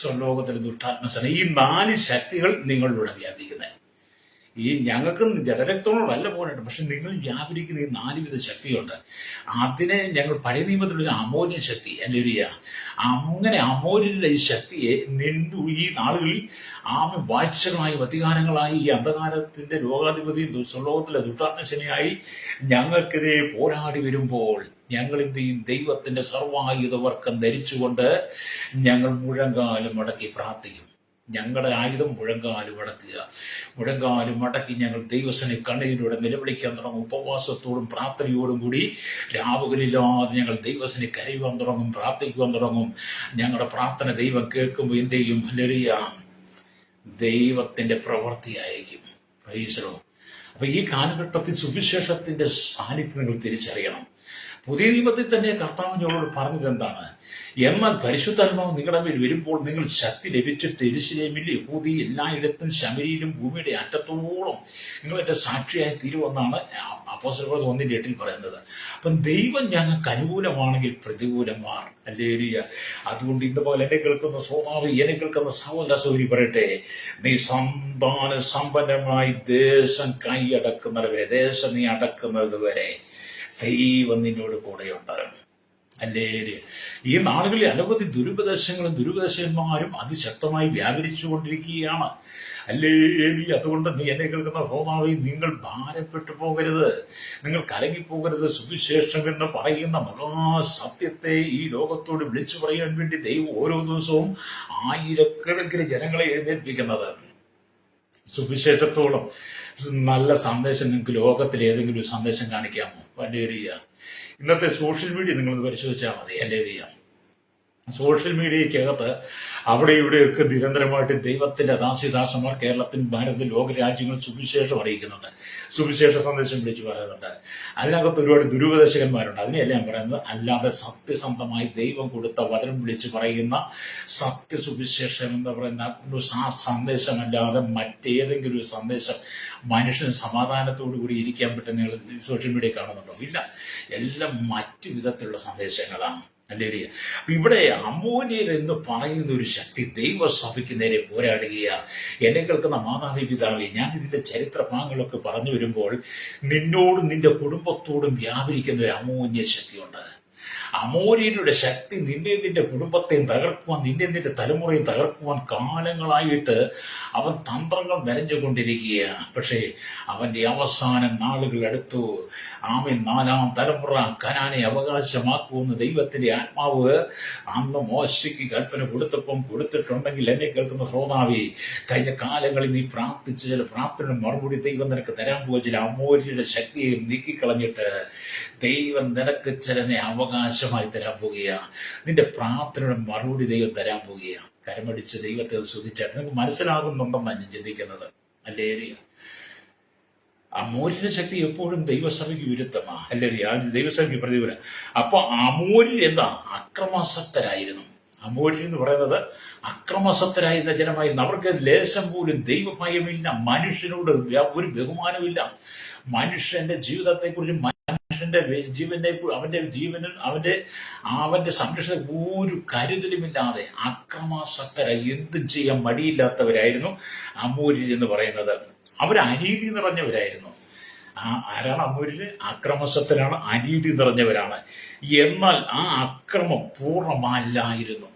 സ്വലോകത്തിലെ ദുഷ്ടാത്മസന, ഈ 4 ശക്തികൾ നിങ്ങളിലൂടെ വ്യാപിക്കുന്നത്. ഈ ഞങ്ങൾക്ക് ജഡരക്തങ്ങളോടല്ല പോരാട്ടം, പക്ഷെ നിങ്ങൾ വ്യാപരിക്കുന്ന ഈ 4 വിധ ശക്തിയുണ്ട്. അതിനെ ഞങ്ങൾ പഴയ നിയമത്തിലൊരു അമോന്യ ശക്തി, ഹല്ലേലൂയ. അങ്ങനെ അമോര്യരുടെ ഈ ശക്തിയെ ഈ നാളുകളിൽ വാഴ്ചകളായി, അധികാരങ്ങളായി, ഈ അന്ധകാരത്തിന്റെ ലോകാധിപതിയും സ്വലോകത്തിലെ ദുഷ്ടാത്മശനിയായി ഞങ്ങൾക്കെതിരെ പോരാടി വരുമ്പോൾ ഞങ്ങൾ എന്ത് ചെയ്യും? ദൈവത്തിന്റെ സർവ്വായുധ വർക്കം ധരിച്ചുകൊണ്ട് ഞങ്ങൾ മുഴങ്കാലും മടക്കി പ്രാർത്ഥിക്കും. ഞങ്ങളുടെ ആയുധം മുഴങ്കാലും മടക്കുക. മുഴങ്കാലും മടക്കി ഞങ്ങൾ ദൈവസനെ കണ്ണീരിലൂടെ നിലവിളിക്കാൻ തുടങ്ങും. ഉപവാസത്തോടും പ്രാർത്ഥനയോടും കൂടി രാവുകളില്ലാതെ ഞങ്ങൾ ദൈവസനെ കരയുവാൻ തുടങ്ങും, പ്രാർത്ഥിക്കുവാൻ തുടങ്ങും. ഞങ്ങളുടെ പ്രാർത്ഥന ദൈവം കേൾക്കുമ്പോൾ എന്ത് ചെയ്യും? ഹല്ലേലൂയ, ദൈവത്തിന്റെ പ്രവൃത്തി അയക്കും. Praise the Lord. അപ്പൊ ഈ കാലഘട്ടത്തിൽ സുവിശേഷത്തിന്റെ സാന്നിധ്യം നിങ്ങൾ തിരിച്ചറിയണം. പുതിയ നിയമത്തിൽ തന്നെ കർത്താവ് ഞങ്ങളോട് പറഞ്ഞത് എന്താണ്? എന്നാൽ പരിശുദ്ധാത്മാവ് നിങ്ങളുടെ മേൽ വരുമ്പോൾ നിങ്ങൾ ശക്തി ലഭിച്ചിട്ട് യെരൂശലേമിൽ, യഹൂദി എല്ലായിടത്തും, ശമര്യയിലും ഭൂമിയുടെ അറ്റത്തോളം നിങ്ങൾ എന്റെ സാക്ഷിയായി തീരുമെന്നാണ് അപ്പോസ്തലർ 1:8 പറയുന്നത്. അപ്പം ദൈവം ഞങ്ങൾക്ക് അനുകൂലമാണെങ്കിൽ പ്രതികൂലം മാറും. ഹല്ലേലൂയ. അതുകൊണ്ട് ഇന്നുപോലെ എന്നെ കേൾക്കുന്ന ശ്രോതാവ്, എന്നെ കേൾക്കുന്ന സഹോദര സഹോദരി പറയട്ടെ, നീ സന്താന സമ്പന്നമായി ദേശം കൈയടക്കുന്നവരെ, ദേശം നീ അടക്കുന്നത് വരെ ദൈവം നിന്നോട് കൂടെയുണ്ടാകും. ഹല്ലേലൂയ. ഈ നാളുകളിൽ അനവധി ദുരുപദേശങ്ങളും ദുരുപദേശന്മാരും അതിശക്തമായി വ്യാപരിച്ചുകൊണ്ടിരിക്കുകയാണ്. ഹല്ലേലൂയ. അതുകൊണ്ട് നീ എന്നെ കേൾക്കുന്ന ശ്രോതാവേ, നിങ്ങൾ ഭാരപ്പെട്ടു പോകരുത്, നിങ്ങൾ കലങ്ങിപ്പോകരുത്. സുവിശേഷം എന്ന് പറയുന്ന മഹാസത്യത്തെ ഈ ലോകത്തോട് വിളിച്ചു പറയാൻ വേണ്ടി ദൈവം ഓരോ ദിവസവും ആയിരക്കണക്കിന് ജനങ്ങളെ എഴുന്നേൽപ്പിക്കുന്നത്. സുവിശേഷത്തോളം നല്ല സന്ദേശം നിങ്ങൾക്ക് ലോകത്തിൽ ഏതെങ്കിലും ഒരു സന്ദേശം കാണിക്കാമോ? ഹല്ലേലൂയ. ഇന്നത്തെ സോഷ്യൽ മീഡിയ നിങ്ങൾ പരിശോധിച്ചാൽ മതി. ഹല്ലേലൂയ. സോഷ്യൽ മീഡിയക്കകത്ത് അവിടെ ഇവിടെയൊക്കെ നിരന്തരമായിട്ട് ദൈവത്തിന്റെ ദാസിദാസന്മാർ കേരളത്തിലും ഭാരതത്തിലും ലോകരാജ്യങ്ങൾ സുവിശേഷം അറിയിക്കുന്നുണ്ട്, സുവിശേഷ സന്ദേശം വിളിച്ചു പറയുന്നുണ്ട്. അതിനകത്ത് ഒരുപാട് ദുരുപദേശകന്മാരുണ്ട്. അതിനെല്ലാം പറയുന്നത് അല്ലാതെ സത്യസന്ധമായി ദൈവം കൊടുത്ത വചനം വിളിച്ചു പറയുന്ന സത്യസുവിശേഷം എന്ന് പറയുന്ന സന്ദേശമല്ലാതെ മറ്റേതെങ്കിലും ഒരു സന്ദേശം മനുഷ്യന് സമാധാനത്തോടു കൂടി ഇരിക്കാൻ പറ്റുന്ന നിങ്ങൾ സോഷ്യൽ മീഡിയ കാണുന്നുണ്ടോ? ഇല്ല. എല്ലാം മറ്റു വിധത്തിലുള്ള സന്ദേശങ്ങളാണ്. ഹല്ലേലൂയ. അപ്പൊ ഇവിടെ അമ്മോന്യർ എന്ന് പറയുന്ന ഒരു ശക്തി ദൈവസഭയ്ക്ക് നേരെ പോരാടുകയാ. എന്നെ കേൾക്കുന്ന മാതാവി പിതാവി, ഞാൻ ഇതിന്റെ ചരിത്ര ഭാഗങ്ങളൊക്കെ പറഞ്ഞു വരുമ്പോൾ നിന്നോടും നിന്റെ കുടുംബത്തോടും വ്യാപരിക്കുന്ന ഒരു അമ്മോന്യ ശക്തിയുണ്ട്. അമോര്യരുടെ ശക്തി നിന്റെ കുടുംബത്തെയും തകർക്കുവാൻ, നിന്റെ തലമുറയും തകർക്കുവാൻ കാലങ്ങളായിട്ട് അവൻ തന്ത്രങ്ങൾ മെനഞ്ഞുകൊണ്ടിരിക്കുകയാണ്. പക്ഷേ അവന്റെ അവസാന നാളുകൾ അടുത്തു. ആമേൻ. 4ാം തലമുറ കനാനെ അവകാശമാക്കുമെന്ന് ദൈവത്തിന്റെ ആത്മാവ് അന്ന് മോശയ്ക്ക് കൽപ്പന കൊടുത്തിട്ടുണ്ടെങ്കിൽ എന്നെ കേൾക്കുന്ന ശ്രോതാവേ, കഴിഞ്ഞ കാലങ്ങളിൽ നീ പ്രാർത്ഥിച്ച ചില പ്രാർത്ഥന മറുപടി ദൈവം നിനക്ക് തരാൻ പോകുക ചില അമോര്യരുടെ ശക്തിയെ നീക്കിക്കളഞ്ഞിട്ട് ദൈവം നിനക്ക് ചിലനെ അവകാശം വിശേഷമായി തരാൻ പോകുകയാ. നിന്റെ പ്രാർത്ഥനയുടെ മറുപടി ദൈവം തരാൻ പോകുകയാ. കരമടിച്ച് ദൈവത്തെ സ്തുതിച്ചാൽ നിങ്ങൾക്ക് മനസ്സിലാകുന്നുണ്ടെന്നാണ് ഞാൻ ചിന്തിക്കുന്നത്. അല്ലേ? അമോര്യന്റെ ശക്തി എപ്പോഴും ദൈവസഭയ്ക്ക് വിരുദ്ധമാ. അല്ലേ? ദൈവസഭയ്ക്ക് പ്രതികൂല. അപ്പൊ അമോര്യർ എന്താ? അക്രമാസക്തരായിരുന്നു. അമോര്യർ എന്ന് പറയുന്നത് അക്രമാസക്തരായിരുന്ന ജനമായിരുന്നു. അവർക്ക് ലേശം പോലും ദൈവഭയമില്ല. മനുഷ്യനോട് ഒരു ബഹുമാനമില്ല. മനുഷ്യന്റെ ജീവിതത്തെക്കുറിച്ച്, മനുഷ്യന്റെ ജീവനെ, അവന്റെ ജീവനും അവന്റെ സംരക്ഷണ ഒരു കരുതലുമില്ലാതെ അക്രമാസക്തരായി എന്തും ചെയ്യാൻ മടിയില്ലാത്തവരായിരുന്നു അമോര്യർ എന്ന് പറയുന്നത്. അവർ അനീതി നിറഞ്ഞവരായിരുന്നു. ആരാണ് അമോര്യര്? അക്രമസക്തരാണ്, അനീതി നിറഞ്ഞവരാണ്. എന്നാൽ ആ അക്രമം പൂർണ്ണമല്ലായിരുന്നു.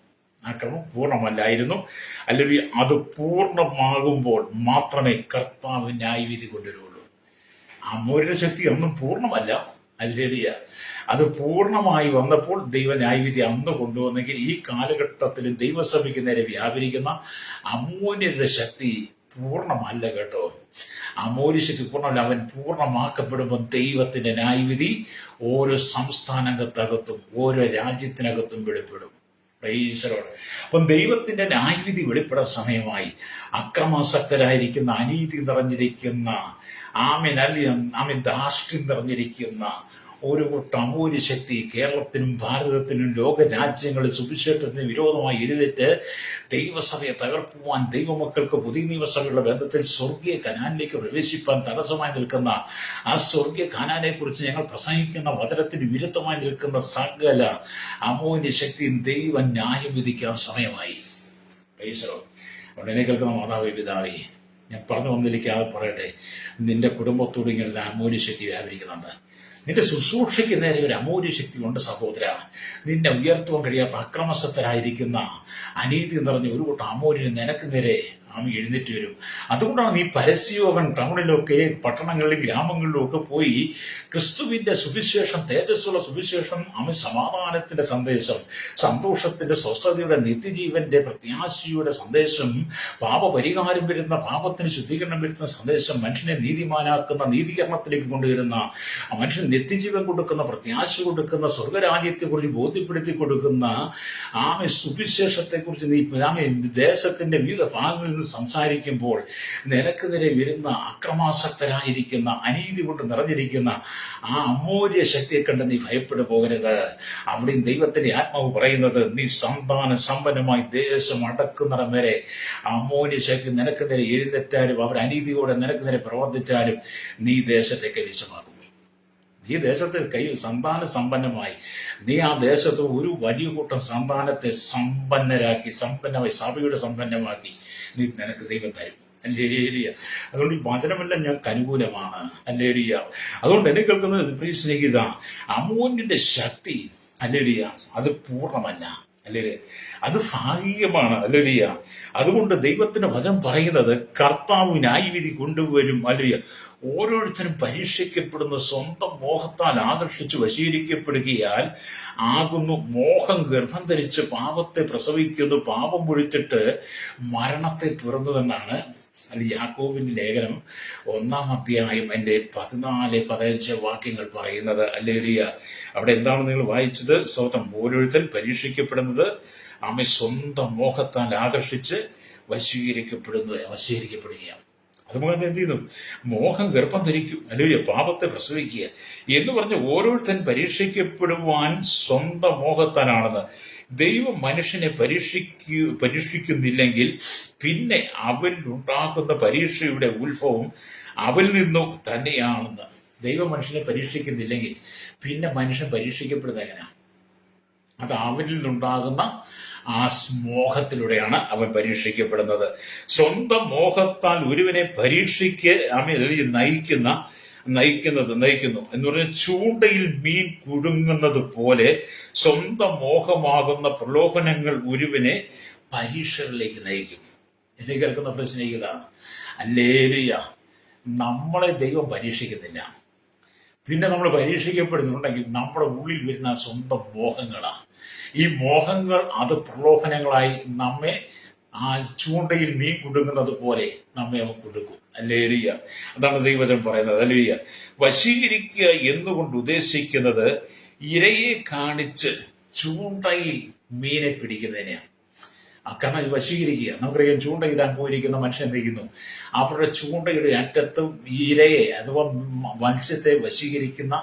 അല്ലെങ്കിൽ അത് പൂർണ്ണമാകുമ്പോൾ മാത്രമേ കർത്താവ് ന്യായവിധി കൊണ്ടുവരുള്ളൂ. അമോര്യരുടെ ശക്തി ഒന്നും പൂർണ്ണമല്ല. അല്ലേലിയ. അത് പൂർണ്ണമായി വന്നപ്പോൾ ദൈവ ന്യായവിധി അന്ന് കൊണ്ടുവന്നെങ്കിൽ ഈ കാലഘട്ടത്തിൽ ദൈവസഭയ്ക്ക് നേരെ വ്യാപരിക്കുന്ന അമോര്യരുടെ ശക്തി പൂർണ്ണമല്ല കേട്ടോ. അമോര്യ ശക്തി പൂർണ്ണമല്ല. അവൻ പൂർണ്ണമാക്കപ്പെടുമ്പോൾ ദൈവത്തിന്റെ ന്യായവിധി ഓരോ സംസ്ഥാനങ്ങൾക്കകത്തും ഓരോ രാജ്യത്തിനകത്തും വെളിപ്പെടും. അപ്പം ദൈവത്തിന്റെ ന്യായവിധി വെളിപ്പെടാൻ സമയമായി. അക്രമാസക്തരായിരിക്കുന്ന, അനീതി നിറഞ്ഞിരിക്കുന്ന, ധാർഷ്ട്യം നിറഞ്ഞിരിക്കുന്ന ഒരു കൂട്ടം അമൂല്യ ശക്തി കേരളത്തിനും ഭാരതത്തിനും ലോകരാജ്യങ്ങളിൽ സുവിശേഷത്തിന് വിരോധമായി എഴുതിയിട്ട് ദൈവസഭയെ തകർക്കുവാൻ, ദൈവമക്കൾക്ക് പുതിയ നിയമസഭയുടെ ബന്ധത്തിൽ സ്വർഗീയ കനാനിലേക്ക് പ്രവേശിപ്പാൻ തടസ്സമായി നിൽക്കുന്ന ആ സ്വർഗീയ കനാനെ കുറിച്ച് ഞങ്ങൾ പ്രസംഗിക്കുന്ന വചനത്തിന് വിരുദ്ധമായി നിൽക്കുന്ന സകല അമൂല്യ ശക്തിയും ദൈവം ന്യായം വിധിക്കാൻ സമയമായി. ഉടനെ കേൾക്കുന്ന മാതാവേ, പിതാവേ, ഞാൻ പറഞ്ഞു വന്നിരിക്കാതെ പറയട്ടെ, നിന്റെ കുടുംബത്തോട് ഇങ്ങനെ അമൂല്യ ശക്തി വ്യാപരിക്കുന്നുണ്ട്. നിന്റെ ശുശ്രൂഷയ്ക്ക് നേരെ ഒരു അമൂല്യ ശക്തി ഉണ്ട് സഹോദര. നിന്നെ ഉയർത്തുവാൻ കഴിയാത്ത അക്രമസക്തരായിരിക്കുന്ന, അനീതി നിറഞ്ഞ ഒരു കൂട്ടം അമൂല്യം നിനക്ക് നേരെ എഴുന്നേറ്റ് വരും. അതുകൊണ്ടാണ് നീ പരസ്യയോഗം ടൗണിലൊക്കെ, പട്ടണങ്ങളിലും ഗ്രാമങ്ങളിലും ഒക്കെ പോയി ക്രിസ്തുവിന്റെ സുവിശേഷം, തേജസ്സുള്ള സുവിശേഷം, സമാധാനത്തിന്റെ സന്ദേശം, സന്തോഷത്തിന്റെ, സ്വസ്ഥതയുടെ, നിത്യജീവന്റെ, പ്രത്യാശയുടെ സന്ദേശം, പാപപരിഹാരം വരുന്ന, പാപത്തിന് ശുദ്ധീകരണം വരുത്തുന്ന സന്ദേശം, മനുഷ്യനെ നീതിമാനാക്കുന്ന, നീതീകരണത്തിലേക്ക് കൊണ്ടുവരുന്ന, മനുഷ്യന് നിത്യജീവൻ കൊടുക്കുന്ന, പ്രത്യാശ കൊടുക്കുന്ന, സ്വർഗരാജ്യത്തെക്കുറിച്ച് ബോധ്യപ്പെടുത്തി കൊടുക്കുന്ന സുവിശേഷത്തെക്കുറിച്ച് നീ ദേശത്തിന്റെ വിവിധ ഭാഗങ്ങളിൽ സംസാരിക്കുമ്പോൾ നിനക്ക് നേരെ വരുന്ന അക്രമാസക്തരായിരിക്കുന്ന, അനീതി കൊണ്ട് നിറഞ്ഞിരിക്കുന്ന ആ അമൂല്യ ശക്തിയെ കണ്ട് നീ ഭയപ്പെട്ടു പോകരുത്. അവിടെയും ദൈവത്തിന്റെ ആത്മാവ് പറയുന്നത്, നീ സന്താന സമ്പന്നമായി ദേശം അടക്കുന്നിടം വരെ അമൂല്യ ശക്തി നിനക്ക് നേരെ എഴുന്നേറ്റാലും അവർ അനീതിയോടെ നിനക്ക് നേരെ പ്രവർത്തിച്ചാലും നീ ദേശത്തെ കൈവശമാകും. നീ ദേശത്തെ സന്താന സമ്പന്നമായി, നീ ആ ദേശത്ത് ഒരു വലിയ കൂട്ടം സന്താനത്തെ സമ്പന്നമായി, സഭയുടെ സമ്പന്നമാക്കി നിനക്ക് ദൈവം തരും. അല്ലേലിയ. അതുകൊണ്ട് ഈ വചനമെല്ലാം ഞങ്ങൾക്ക് അനുകൂലമാണ്. അല്ലേലിയ. അതുകൊണ്ട് എന്നെ കേൾക്കുന്നത് പ്രിയ സ്നേഹിത, അമോന്യന്റെ ശക്തി അല്ലേലിയ അത് പൂർണ്ണമല്ല. അല്ലേലിയ. അത് ഭാഗികമാണ്. അല്ലേലിയ. അതുകൊണ്ട് ദൈവത്തിന്റെ വചനം പറയുന്നത് കർത്താവ് ന്യായവിധി കൊണ്ടുവരും. അല്ലേലിയ. ഓരോരുത്തരും പരീക്ഷിക്കപ്പെടുന്ന സ്വന്തം മോഹത്താൽ ആകർഷിച്ച് വശീകരിക്കപ്പെടുകയാൽ ആകുന്നു. മോഹം ഗർഭം ധരിച്ച് പാപത്തെ പ്രസവിക്കുന്നു, പാപം പൊഴിച്ചിട്ട് മരണത്തെ തുറന്നുവെന്നാണ് യാക്കോബിന്റെ ലേഖനം 1-ാം അധ്യായം അതിന്റെ 14-15 വാക്യങ്ങൾ പറയുന്നത്. അല്ലേലിയ. അവിടെ എന്താണ് നിങ്ങൾ വായിച്ചത്? സ്വന്തം ഓരോരുത്തൻ പരീക്ഷിക്കപ്പെടുന്നത് സ്വന്തം മോഹത്താൽ ആകർഷിച്ച് വശീകരിക്കപ്പെടുകയാണ്. അതുപോലെ എന്ത് ചെയ്യുന്നു? മോഹം ഗർഭം ധരിക്കും, അല്ലെങ്കിൽ പാപത്തെ പ്രസവിക്കുക എന്ന് പറഞ്ഞ് ഓരോരുത്തൻ പരീക്ഷിക്കപ്പെടുവാൻ സ്വന്തം മോഹത്താനാണെന്ന്. ദൈവം മനുഷ്യനെ പരീക്ഷിക്കുന്നില്ലെങ്കിൽ പിന്നെ അവനിലുണ്ടാകുന്ന പരീക്ഷയുടെ ഉത്ഭവം അവനിൽ നിന്നും തന്നെയാണെന്ന്. ദൈവം മനുഷ്യനെ പരീക്ഷിക്കുന്നില്ലെങ്കിൽ പിന്നെ മനുഷ്യൻ പരീക്ഷിക്കപ്പെടുന്നത് എങ്ങനെയാണ്? അത് അവനിൽ നിന്നുണ്ടാകുന്ന ആ മോഹത്തിലൂടെയാണ് അവൻ പരീക്ഷിക്കപ്പെടുന്നത്. സ്വന്തം മോഹത്താൽ ഒരുവനെ പരീക്ഷയ്ക്ക് നയിക്കുന്നു എന്ന് പറഞ്ഞാൽ ചൂണ്ടയിൽ മീൻ കുടുങ്ങുന്നത് പോലെ സ്വന്തം മോഹമാകുന്ന പ്രലോഭനങ്ങൾ ഒരുവനെ പരീക്ഷകളിലേക്ക് നയിക്കും. എന്നെ കേൾക്കുന്ന പ്രശ്നം ഇതാണ്. അല്ലേലൂയ. നമ്മളെ ദൈവം പരീക്ഷിക്കുന്നില്ല. പിന്നെ നമ്മൾ പരീക്ഷിക്കപ്പെടുന്നുണ്ടെങ്കിൽ നമ്മുടെ ഉള്ളിൽ വരുന്ന സ്വന്തം മോഹങ്ങളാണ്. ഈ മോഹങ്ങൾ അത് പ്രലോഭനങ്ങളായി നമ്മെ ആ ചൂണ്ടയിൽ മീൻ കുടുങ്ങുന്നത് പോലെ നമ്മെ അവൻ കൊടുക്കും. അല്ലേലൂയ. അതാണ് ദൈവവചനം പറയുന്നത്. അല്ലേലൂയ. വശീകരിക്കുക എന്നുകൊണ്ട് ഉദ്ദേശിക്കുന്നത് ഇരയെ കാണിച്ച് ചൂണ്ടയിൽ മീനെ പിടിക്കുന്നതിനെയാണ്. കാരണം വശീകരിക്കുക. നമുക്കറിയാം, ചൂണ്ടയിടാൻ പോയിരിക്കുന്ന മനുഷ്യൻ എന്ത് ചെയ്യുന്നു? അവരുടെ ചൂണ്ടയുടെ അറ്റത്തും ഇരയെ അഥവാ മത്സ്യത്തെ വശീകരിക്കുന്ന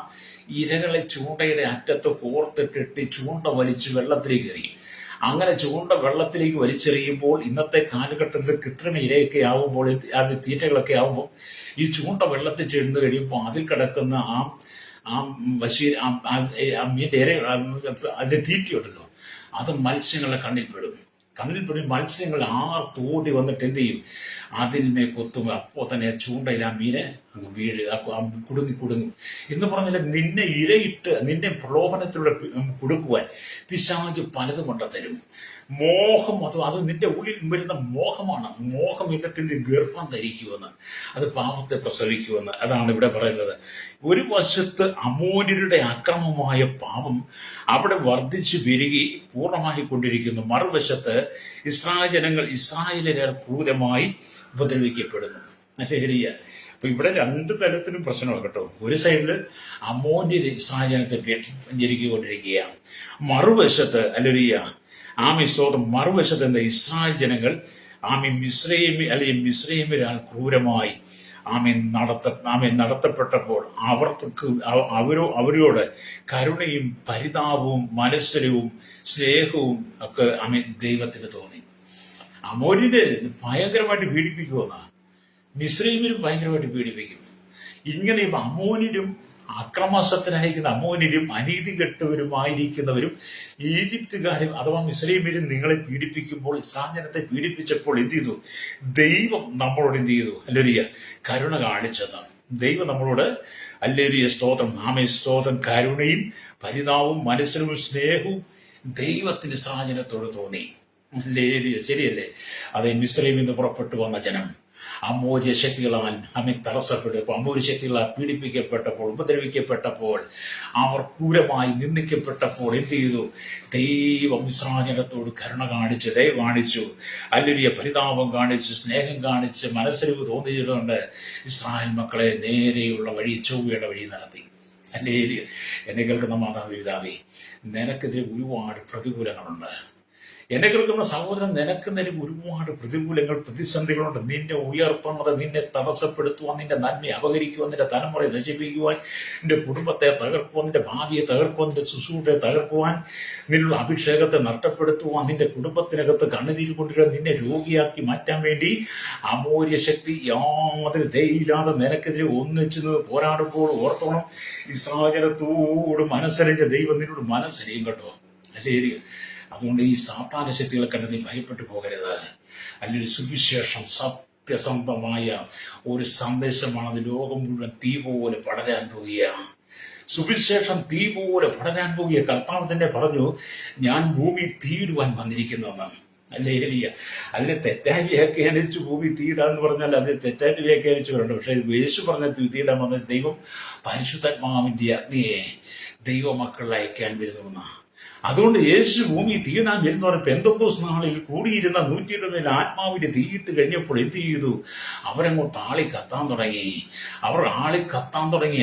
ഇരകളെ ചൂണ്ടയുടെ അറ്റത്ത് കോർത്തിട്ടിട്ട് ചൂണ്ട വലിച്ച് വെള്ളത്തിലേക്ക് എറിയും. അങ്ങനെ ചൂണ്ട വെള്ളത്തിലേക്ക് വലിച്ചെറിയുമ്പോൾ ഇന്നത്തെ കാലഘട്ടത്തിൽ കൃത്രിമ ഇരയൊക്കെ ആവുമ്പോൾ, അത് തീറ്റകളൊക്കെ ആവുമ്പോൾ ഈ ചൂണ്ട വെള്ളത്തിൽ ചെന്ന് കഴിയുമ്പോൾ അതിൽ കിടക്കുന്ന ആ മീൻ്റെ ഇര അതിന്റെ തീറ്റയുണ്ടല്ലോ, അത് മത്സ്യങ്ങളുടെ കണ്ണിൽപ്പെടും. മത്സ്യങ്ങൾ തോടി വന്നിട്ട് എന്ത് ചെയ്യും? അതിന്മേ കൊത്തും. അപ്പോൾ തന്നെ ചൂണ്ടയിൽ ആ മീനെ അങ്ങ് കുടുങ്ങും എന്ന് പറഞ്ഞാൽ നിന്നെ ഇരയിട്ട് നിന്നെ പ്രലോഭനത്തിലൂടെ കൊടുക്കുവാൻ പിശാച് പലതും കൊണ്ടുതരും. മോഹം, അത് നിന്റെ ഉള്ളിൽ വരുന്ന മോഹമാണ്. മോഹം എന്നിട്ട് നീ ഗർഭം ധരിക്കുമെന്ന്, അത് പാപത്തെ പ്രസവിക്കുമെന്ന്. അതാണ് ഇവിടെ പറയുന്നത്. ഒരു വശത്ത് അമോര്യരുടെ അക്രമമായ പാപം അവിടെ വർദ്ധിച്ചു പെരുകി പൂർണ്ണമായി കൊണ്ടിരിക്കുന്നു. മറുവശത്ത് ഇസ്രായേലർ ക്രൂരമായി ഉപദ്രവിക്കപ്പെടുന്നു. ഹല്ലേലൂയ. അപ്പൊ ഇവിടെ രണ്ട് തരത്തിലും പ്രശ്നമാണ് കേട്ടോ. ഒരു സൈഡില് അമോന്യർ ഇസ്രായേലത്തെ ഞെരുക്കിക്കൊണ്ടിരിക്കുകയാണ്. മറുവശത്ത് ഹല്ലേലൂയ സ്തോത്രം, മറുവശത്ത് എന്താ? ഇസ്രായേൽ ജനങ്ങൾ മിസ്രൈമിരാൽ ക്രൂരമായി നടത്തപ്പെട്ടപ്പോൾ അവരോട് കരുണയും പരിതാപവും മത്സരവും സ്നേഹവും ഒക്കെ ദൈവത്തിന് തോന്നി. അമോര്യരെ ഭയങ്കരമായിട്ട് പീഡിപ്പിക്കുമെന്നാ, മിസ്രൈമിലും ഭയങ്കരമായിട്ട് പീഡിപ്പിക്കും. ഇങ്ങനെ അമോര്യരും അക്രമാസക്തരായിരിക്കുന്ന അമോര്യരും അനീതി കെട്ടവരുമായിരിക്കുന്നവരും ഈജിപ്തുകാരും അഥവാ മിസ്രൈമ്യരും നിങ്ങളെ പീഡിപ്പിക്കുമ്പോൾ, ഇസ്രായേൽ പീഡിപ്പിച്ചപ്പോൾ എന്ത് ചെയ്തു? ദൈവം നമ്മളോട് എന്ത് ചെയ്തു? ഹല്ലേലൂയ, കരുണ കാണിച്ചെന്നാണ്. ദൈവം നമ്മളോട് ഹല്ലേലൂയ സ്തോത്രം, സ്തോത്രം, കരുണയും പരിതാപവും മത്സരവും സ്നേഹവും ദൈവത്തിന് ഇസ്രായേലത്തോട് തോന്നി. ഹല്ലേലൂയ, ശരിയല്ലേ? അതേ, മിസ്രൈമിൽ നിന്ന് പുറപ്പെട്ടു വന്ന ജനം അമോര്യ ശക്തികളാൽ തടസ്സപ്പെട്ടപ്പോൾ, അമോര്യ ശക്തികളാൽ പീഡിപ്പിക്കപ്പെട്ടപ്പോൾ, ഉപദ്രവിക്കപ്പെട്ടപ്പോൾ, അവർ ക്രൂരമായി നിന്ദിക്കപ്പെട്ടപ്പോൾ എന്ത് ചെയ്തു? ദൈവം ഇസ്രായേലത്തോട് കരുണ കാണിച്ചു, ദയ കാണിച്ചു, ഹല്ലേലൂയ, പരിതാപം കാണിച്ചു, സ്നേഹം കാണിച്ച്, മനസ്സരിവ് തോന്നിയതുകൊണ്ട് ഇസ്രായേൽ മക്കളെ നേരെയുള്ള വഴി, ചൊവ്വയുടെ വഴി നടത്തി. ഹല്ലേലൂയ. എന്നെ കേൾക്കുന്ന മാതാപിതാവേ, നിനക്കെതിരെ ഒരുപാട് പ്രതികൂലങ്ങളുണ്ട്. എന്നെ കേൾക്കുന്ന സഹോദരൻ, നിനക്ക് നേരെ ഒരുപാട് പ്രതികൂലങ്ങൾ, പ്രതിസന്ധികളുണ്ട്. നിന്നെ ഉയർത്തുന്നത്, നിന്നെ തടസ്സപ്പെടുത്തുവാൻ, നിന്റെ നന്മയെ അപകരിക്കുവാൻ, നിന്റെ തലമുറയെ നശിപ്പിക്കുവാൻ, നിന്റെ കുടുംബത്തെ തകർക്കുവാൻ, നിന്റെ ഭാവിയെ തകർക്കുവാൻ, നിന്റെ ശുശ്രൂഷയെ തകർക്കുവാൻ, നിന്നുള്ള അഭിഷേകത്തെ നഷ്ടപ്പെടുത്തുവാൻ, നിന്റെ കുടുംബത്തിനകത്ത് കണ്ണുനീര് കൊണ്ടുവരാൻ, നിന്നെ രോഗിയാക്കി മാറ്റാൻ വേണ്ടി അമോര്യ ശക്തി യാതൊരു ദയയില്ലാതെ നിനക്കെതിരെ ഒന്നിച്ചു പോരാടുമ്പോൾ ഓർത്തോണം, ഇസ്രായേലത്തോട് മനസ്സറിഞ്ഞ ദൈവം നിന്നോട് മനസ്സറിയും കേട്ടോ. ഹല്ലേലൂയ. അതുകൊണ്ട് ഈ സാത്താന ശക്തികളെ കണ്ട് നീ ഭയപ്പെട്ടു പോകരുത്. അല്ലെങ്കിൽ സുവിശേഷം സത്യസന്ധമായ ഒരു സന്ദേശമാണ്. അത് ലോകം മുഴുവൻ തീ പോലെ പടരാൻ പോവുകയാണ്. സുവിശേഷം തീ പോലെ പടരാൻ പോവുക. കർത്താവ് തന്നെ പറഞ്ഞു, ഞാൻ ഭൂമി തീയിടുവാൻ വന്നിരിക്കുന്നുവെന്ന്. അല്ലേ? അതിനെ തെറ്റായി വ്യാഖ്യാനിച്ചു ഭൂമി തീയിടാന്ന് പറഞ്ഞാൽ അത് തെറ്റായിട്ട് വ്യാഖ്യാനിച്ചവരുണ്ട്. പക്ഷെ യേശു പറഞ്ഞ തീയിടാൻ വന്ന ദൈവം പരിശുദ്ധാത്മാവിന്റെ അഗ്നിയെ ദൈവമക്കളിൽ അയക്കാൻ വരുന്നുവെന്നാണ്. അതുകൊണ്ട് യേശു ഭൂമി തീയിടാൻ വരുന്നവർ പെന്തക്കോസ്ത് നാളിൽ കൂടിയിരുന്ന 120 ആത്മാവിന്റെ തീയിട്ട് കഴിഞ്ഞപ്പോൾ എന്ത് ചെയ്തു? അവരങ്ങോട്ട് ആളി കത്താൻ തുടങ്ങി.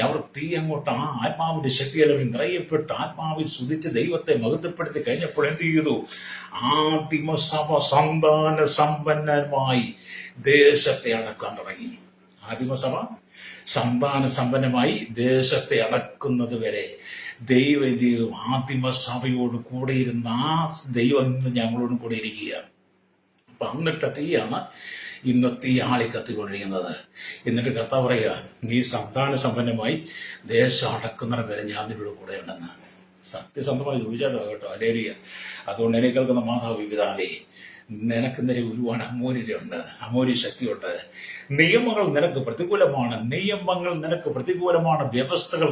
അവർ തീ അങ്ങോട്ട് ആ ആത്മാവിന്റെ ശക്തിയിൽ അവർ നിറയപ്പെട്ട് ആത്മാവിൽ സ്തുതിച്ച് ദൈവത്തെ മഹത്വപ്പെടുത്തി കഴിഞ്ഞപ്പോൾ എന്ത് ചെയ്തു? ആദിമസഭ സന്താന സമ്പന്നമായി ദേശത്തെ അടക്കാൻ തുടങ്ങി. ആദിമസഭ സന്താന സമ്പന്നമായി ദേശത്തെ അടക്കുന്നത് വരെ ദൈവം എന്ത് ചെയ്തു? ആദിമസഭയോട് കൂടെ ഇരുന്ന ആ ദൈവം ഇന്ന് ഞങ്ങളോടും കൂടെ ഇരിക്കുകയാണ്. അപ്പൊ അന്നിട്ട തീയാണ് ഇന്ന് തീ ആളി കത്തിക്കൊണ്ടിരിക്കുന്നത്. എന്നിട്ട് കർത്താവ് പറയുക, നീ സന്താന സമ്പന്നമായി ദേശം അടക്കുന്നവരെ വരെ ഞാൻ നിന്നോട് കൂടെ ഉണ്ടെന്ന്. സത്യസന്ധമായി ചോദിച്ചാലോ കേട്ടോ. ഹല്ലേലൂയ. അതുകൊണ്ട് എന്നെ കേൾക്കുന്ന മാതാവ് പിതാവേ, നിനക്ക് നേരെ ഒരുപാട് അമോര്യ ശക്തിയുണ്ട്. നിയമങ്ങൾ നിനക്ക് പ്രതികൂലമാണ്.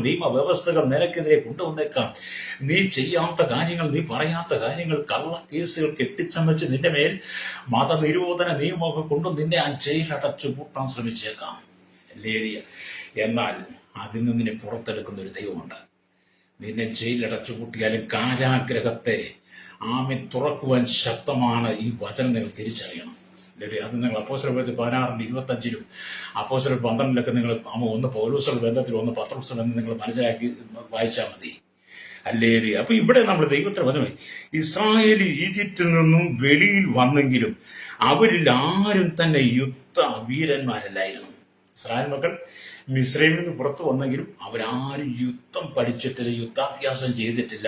നിയമവ്യവസ്ഥകൾ നിനക്കെതിരെ കൊണ്ടുവന്നേക്കാം. നീ ചെയ്യാത്ത കാര്യങ്ങൾ, നീ പറയാത്ത കാര്യങ്ങൾ, കള്ള കേസുകൾ കെട്ടിച്ചമച്ച് നിന്റെ മേൽ മതനിരോധന നിയമമൊക്കെ കൊണ്ട് നിന്നെ ആ ജയിലടച്ചു പൂട്ടാൻ ശ്രമിച്ചേക്കാം. ഹല്ലേലൂയ. എന്നാൽ അതിൽ നിന്ന് നിന്നെ പുറത്തെടുക്കുന്ന ഒരു ദൈവമുണ്ട്. നിന്നെ ജയിലടച്ചു പൂട്ടിയാലും കാരാഗ്രഹത്തെ തുറക്കുവാൻ ശക്തമാണ് ഈ വചനം. നിങ്ങൾ തിരിച്ചറിയണം. അത് നിങ്ങൾ അപ്പോസ്തലപ്രവൃത്തി 16:25 അപ്പോസ്തലർ 12 നിങ്ങൾ 1 പൗലോസ്യരുടെ ബന്ധത്തിൽ 1 പത്രോസ്യരുടെ ബന്ധം നിങ്ങൾ മനസ്സിലാക്കി വായിച്ചാൽ മതി. അല്ലേറിയ. അപ്പൊ ഇവിടെ നമ്മൾ ദൈവത്തിന് പറഞ്ഞു, ഇസ്രായേൽ ഈജിപ്തിൽ നിന്നും വെളിയിൽ വന്നെങ്കിലും അവരിൽ ആരും തന്നെ യുദ്ധ വീരന്മാരല്ലായിരുന്നു. ഇസ്രായേൽ മക്കൾ മിസ്രൈമിൽ നിന്ന് പുറത്തു വന്നെങ്കിലും അവരാരും യുദ്ധം പഠിച്ചിട്ടില്ല, യുദ്ധാഭ്യാസം ചെയ്തിട്ടില്ല.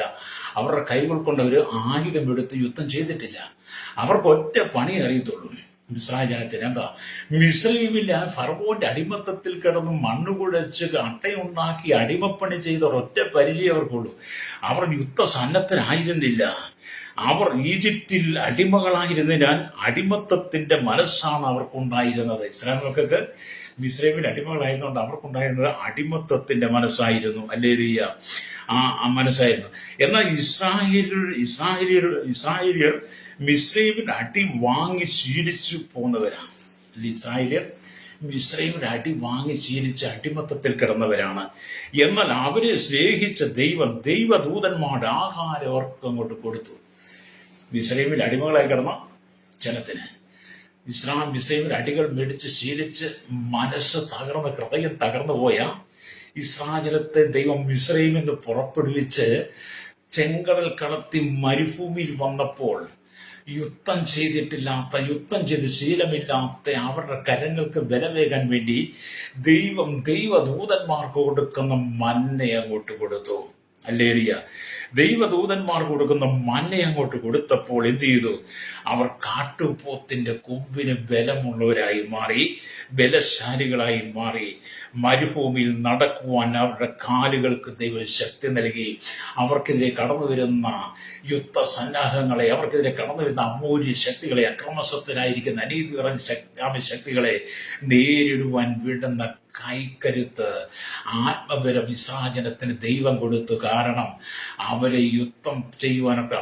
അവരുടെ കൈകൾ കൊണ്ട് അവർ ആയുധമെടുത്ത് യുദ്ധം ചെയ്തിട്ടില്ല. അവർക്ക് ഒറ്റ പണി അറിയത്തുള്ളൂ. ഇസ്രായേൽ ജനത്തിന് എന്താ, മിസ്രൈമിലെ ഫറവോന്റെ അടിമത്തത്തിൽ കിടന്ന് മണ്ണ് കുഴച്ച് അട്ടയുണ്ടാക്കി അടിമപ്പണി ചെയ്ത ഒരൊറ്റ പരിചയം അവർക്കുള്ളൂ. അവർ യുദ്ധസന്നദ്ധരായിരുന്നില്ല. അവർ ഈജിപ്തിൽ അടിമകളായിരുന്നതിനാൽ അടിമത്തത്തിന്റെ മനസ്സാണ് അവർക്കുണ്ടായിരുന്നത്. ഇസ്രായേൽ മക്കൾക്ക് മിസ്രൈമിൽ അടിമകളായിരുന്നുകൊണ്ട് അവർക്കുണ്ടായിരുന്നത് അടിമത്തത്തിന്റെ മനസ്സായിരുന്നു. അല്ലേലൂയ, ആ മനസ്സായിരുന്നു. എന്നാൽ ഇസ്രായേലിയർ മിസ്രൈമിൽ അടി വാങ്ങി ശീലിച്ചു പോന്നവരാണ്. ഇസ്രായേലിയർ മിസ്രൈമിൽ അടി വാങ്ങി ശീലിച്ച് അടിമത്തത്തിൽ കിടന്നവരാണ്. എന്നാൽ അവരെ സ്നേഹിച്ച ദൈവദൂതന്മാരുടെ ആഹാരം അവർക്ക് അങ്ങോട്ട് കൊടുത്തു. മിസ്രൈമിൽ അടിമകളായി കിടന്ന ജനത്തിന് മിസ്രൈമിൽ അടികൾ മേടിച്ച് ശീലിച്ച് മനസ്സ് തകർന്ന് ഹൃദയം തകർന്നു പോയ ഇസ്രായേലത്തെ ദൈവം മിസ്രൈമിൽ നിന്ന് പുറപ്പെടുവിച്ച് ചെങ്കടൽ കടത്തി മരുഭൂമിയിൽ വന്നപ്പോൾ യുദ്ധം ചെയ്ത് ശീലമില്ലാത്ത അവരുടെ കരങ്ങൾക്ക് ബലവേകാൻ വേണ്ടി ദൈവദൂതന്മാർക്ക് കൊടുക്കുന്ന മന്ന അങ്ങോട്ട് കൊടുത്തു. ഹല്ലേലൂയ. ദൈവദൂതന്മാർക്ക് കൊടുക്കുന്ന മന്ന അങ്ങോട്ട് കൊടുത്തപ്പോൾ എന്ത് ചെയ്തു? അവർ കാട്ടുപോത്തിന്റെ കൊമ്പിന് ബലമുള്ളവരായി മാറി, ബലശാലികളായി മാറി. മരുഭൂമിയിൽ നടക്കുവാൻ അവരുടെ കാലുകൾക്ക് ദൈവം ശക്തി നൽകി. അവർക്കെതിരെ കടന്നു വരുന്ന യുദ്ധസന്നാഹങ്ങളെ, അവർക്കെതിരെ കടന്നു വരുന്ന അമൂല്യ ശക്തികളെ, അക്രമസക്തനായിരിക്കുന്ന അനീതി നിറഞ്ഞ ശക്തികളെ നേരിടുവാൻ വേണ്ടുന്ന കൈക്കരുത്ത്, ആത്മബലം ഇസ്രായേലിന് ദൈവം കൊടുത്തു. കാരണം അവരെ യുദ്ധം ചെയ്യുവാനൊക്കെ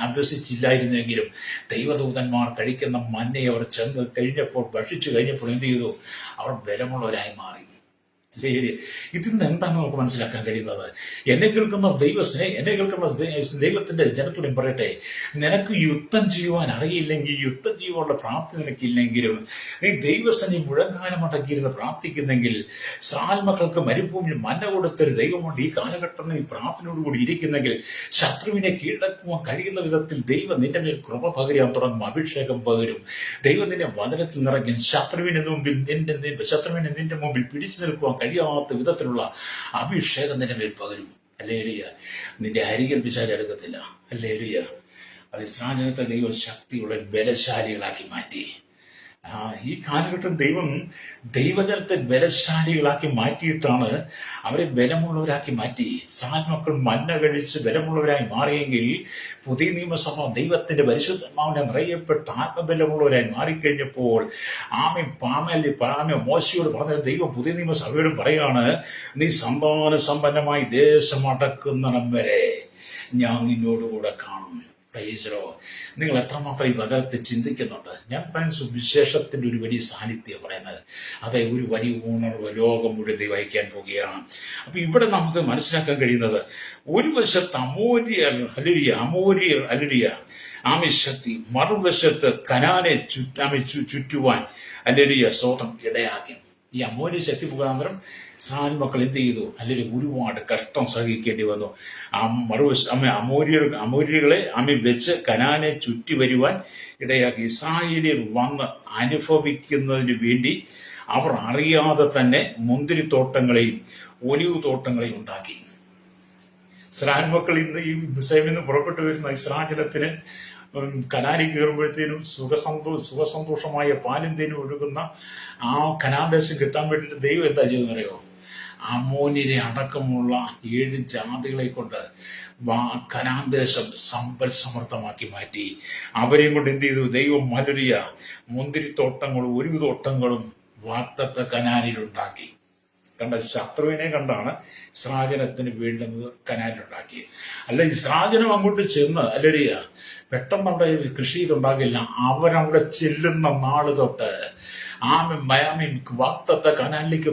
അഭ്യസിച്ചില്ലായിരുന്നെങ്കിലും ദൈവദൂതന്മാർ കഴിക്കുന്ന മന്നയെ അവർ ചെന്ന് കഴിഞ്ഞപ്പോൾ, ഭക്ഷിച്ചു കഴിഞ്ഞപ്പോൾ എന്ത് ചെയ്തു? അവർ ബലമുള്ളവരായി മാറി. ഇതിൽ നിന്ന് എന്താണ് നമുക്ക് മനസ്സിലാക്കാൻ കഴിയുന്നത്? എന്നെ കേൾക്കുന്ന ദൈവത്തിന്റെ ജനത്തോടും പറയട്ടെ, നിനക്ക് യുദ്ധം ചെയ്യുവാൻ അറിയില്ലെങ്കിൽ, യുദ്ധം ചെയ്യുവാനുള്ള പ്രാപ്തി നിനക്കില്ലെങ്കിലും നീ ദൈവസേന മുഴങ്ങാനം അടക്കിയിരുന്ന് പ്രാർത്ഥിക്കുന്നെങ്കിൽ, ഇസ്രായേൽ മക്കൾക്ക് മരുഭൂമിയിൽ മന്ന കൊടുത്തൊരു ദൈവമുണ്ട്. ഈ കാലഘട്ടം നീ പ്രാർത്ഥനയോടുകൂടി ഇരിക്കുന്നെങ്കിൽ ശത്രുവിനെ കീഴടക്കുവാൻ കഴിയുന്ന വിധത്തിൽ ദൈവം നിന്റെ മേൽ കൃപ പകരാൻ തുടങ്ങും, അഭിഷേകം പകരും. ദൈവം നിന്നെ വചനത്തിൽ നിറയ്ക്കും. ശത്രുവിനെ നിന്റെ മുമ്പിൽ പിടിച്ചു നിൽക്കുവാൻ കഴിയാത്ത വിധത്തിലുള്ള അഭിഷേകം നിന്റെ മേൽ പകരും. ഹല്ലേലൂയ. നിന്റെ അരികിൽ പിശാച് അടുക്കത്തില്ല. ഹല്ലേലൂയ. അത് ഇസ്രായേലിനെ ദൈവം ശക്തിയുള്ള ബലശാലികളാക്കി മാറ്റി. ഈ കാലഘട്ടം ദൈവജനത്തെ ബലശാലികളാക്കി മാറ്റിയിട്ടാണ് അവരെ ബലമുള്ളവരാക്കി മാറ്റി. ഇസ്രായേൽ മക്കൾ മന്ന കഴിച്ച് ബലമുള്ളവരായി മാറിയെങ്കിൽ പുതിയ നിയമസഭ ദൈവത്തിന്റെ പരിശുദ്ധാത്മാവിനെ നിറയപ്പെട്ട ആത്മബലമുള്ളവരായി മാറിക്കഴിഞ്ഞപ്പോൾ മോശയോട് പറഞ്ഞ ദൈവം പുതിയ നിയമസഭയോടും പറയാണ്, നീ സമ്പാദന സമ്പന്നമായി ദേശം അടക്കുന്നിടം വരെ ഞാൻ നിന്നോടുകൂടെ കാണും. നിങ്ങൾ എത്രമാത്രം ഈ വചനത്തെ ചിന്തിക്കുന്നുണ്ട്? ഞാൻ പറയുന്ന സുവിശേഷത്തിന്റെ ഒരു വലിയ സാന്നിധ്യം പറയുന്നത്, അതെ, ഒരു വലിയ ഉണർവ് ലോകം മുഴുവൻ വഹിക്കാൻ പോവുകയാണ്. അപ്പൊ ഇവിടെ നമുക്ക് മനസ്സിലാക്കാൻ കഴിയുന്നത്, ഒരു വശത്ത് അമോരിയർ ആമിശക്തി, മറുവശത്ത് കനാനെ ചുറ്റുവാൻ സ്വതം ഇടയാക്കി. ഈ അമോര്യ ശക്തി മുഖാന്തരം ഇസ്രായേൽ മക്കൾ എന്ത് ചെയ്തു? അല്ലെങ്കിൽ ഒരുപാട് കഷ്ടം സഹിക്കേണ്ടി വന്നു. അമോര്യകളെ വെച്ച് കനാനെ ചുറ്റി വരുവാൻ ഇടയാക്കി. ഇസ്രായേലിൽ വന്ന് അനുഭവിക്കുന്നതിന് വേണ്ടി അവർ അറിയാതെ തന്നെ മുന്തിരിത്തോട്ടങ്ങളെയും ഒലിവ് തോട്ടങ്ങളെയും ഉണ്ടാക്കി. ഇസ്രായേൽ മക്കൾ ഇന്ന് ഈ മിസ്രൈമിൽ നിന്ന് പുറപ്പെട്ടു വരുന്ന ഇസ്രായേലത്തിന് കനാനി കയറുമ്പോഴത്തേനും സുഖസന്തോഷമായ പാലും തേനും ഒഴുകുന്ന ആ കനാൻ ദേശം കിട്ടാൻ വേണ്ടിയിട്ട് ദൈവം എന്താ ചെയ്തെന്നറിയോ? അമോന്യരെ അടക്കമുള്ള 7 ജാതികളെ കൊണ്ട് കനാൻ ദേശം സമ്പൽ സമൃദ്ധമാക്കി മാറ്റി. അവരെയും കൊണ്ട് എന്ത് ചെയ്തു? ദൈവം മലരിയ മുന്തിരിത്തോട്ടങ്ങളും ഒലിവ് തോട്ടങ്ങളും വാഗ്ദത്ത കനാനിലുണ്ടാക്കി. ശത്രുവിനെ കണ്ടാണ് ഇസ്രായേലിന് വേണ്ടുന്നത് കനാനിലുണ്ടാക്കി. അല്ല, ഇസ്രായേലും അങ്ങോട്ട് ചെന്ന് അല്ലടിയ പെട്ടെന്ന് അവിടെ കൃഷി ചെയ്തുണ്ടാകില്ല. അവരവിടെ ചെല്ലുന്ന നാള് തൊട്ട് വാഗ്ദത്ത കനാലിലേക്ക്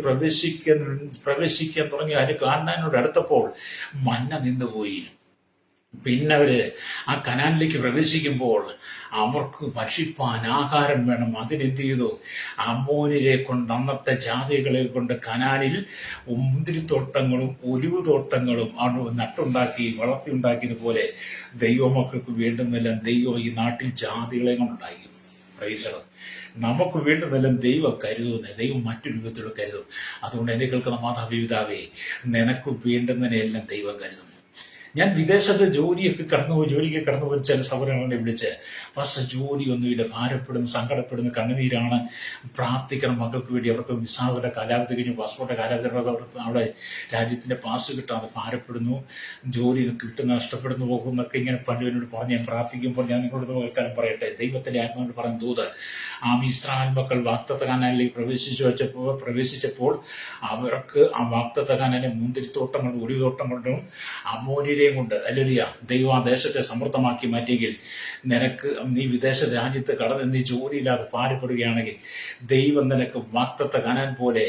പ്രവേശിക്കാൻ തുടങ്ങി. അതിന് കാനാനോട് അടുത്തപ്പോൾ മന്ന നിന്നുപോയി. പിന്നെ അവര് ആ കനാലിലേക്ക് പ്രവേശിക്കുമ്പോൾ അവർക്ക് ഭക്ഷിപ്പാൻ ആഹാരം വേണം. അതിനെന്ത് ചെയ്തു? അമ്മോനിരെ കൊണ്ട്, അന്നത്തെ ജാതികളെ കൊണ്ട് കനാലിൽ മുന്തിരിത്തോട്ടങ്ങളും ഒലിവ് തോട്ടങ്ങളും നട്ടുണ്ടാക്കി വളർത്തിയുണ്ടാക്കിയതുപോലെ ദൈവമക്കൾക്ക് വേണ്ടുന്നെല്ലാം ദൈവം ഈ നാട്ടിൽ ജാതികളെ കൊണ്ടുണ്ടാക്കി. പ്രൈസർ, നമുക്ക് വേണ്ടുന്നെല്ലാം ദൈവം കരുതുന്നത്, ദൈവം മറ്റൊരു വിധത്തിലുള്ള കരുതും. അതുകൊണ്ട് എന്നെ കേൾക്കുന്ന മാതാപിതാവേ, നിനക്ക് വേണ്ടുന്നതിനെല്ലാം ദൈവം കരുതും. ഞാൻ വിദേശത്ത് ജോലിക്ക് കടന്നുപോയി ചില സൗകര്യങ്ങളെ വിളിച്ച്, ഫസ്റ്റ് ജോലിയൊന്നുമില്ല, ഭാരപ്പെടുന്നു, സങ്കടപ്പെടുന്നു, കണ്ണുനീരാണ്, പ്രാർത്ഥിക്കണം മക്കൾക്ക് വേണ്ടി. അവർക്ക് വിസായുടെ കാലാവധി കഴിഞ്ഞു, പാസ്പോർട്ട് കാലാവധി അവിടെ രാജ്യത്തിന്റെ പാസ് കിട്ടാതെ ഭാരപ്പെടുന്നു, ജോലി നഷ്ടപ്പെടുന്നു പോകുന്നൊക്കെ ഇങ്ങനെ പണ്ടുവിനോട് പറഞ്ഞ് ഞാൻ പ്രാർത്ഥിക്കുമ്പോൾ ഞാൻ നിങ്ങളോട് കേൾക്കാനും പറയട്ടെ. ദൈവത്തിന്റെ ആത്മാവിനോട് പറഞ്ഞ ദൂത്, ഇസ്രായേൽ മക്കൾ വാഗ്ദത്ത കാനാനിലേക്ക് പ്രവേശിച്ചപ്പോൾ അവർക്ക് ആ വാഗ്ദത്ത കാനാനിലെ മുന്തിരിത്തോട്ടങ്ങളും ഒലിവത്തോട്ടങ്ങളും അമോര്യരെയും കൊണ്ട് അല്ലേലൂയ ദൈവം ആ ദേശത്തെ സമൃദ്ധമാക്കി മാറ്റിയെങ്കിൽ, നീ വിദേശ രാജ്യത്ത് കടന്ന് നീ ജോലിയില്ലാതെ ഭാരപ്പെടുകയാണെങ്കിൽ, ദൈവം നിനക്ക് വാഗ്ദത്ത കാനാൻ പോലെ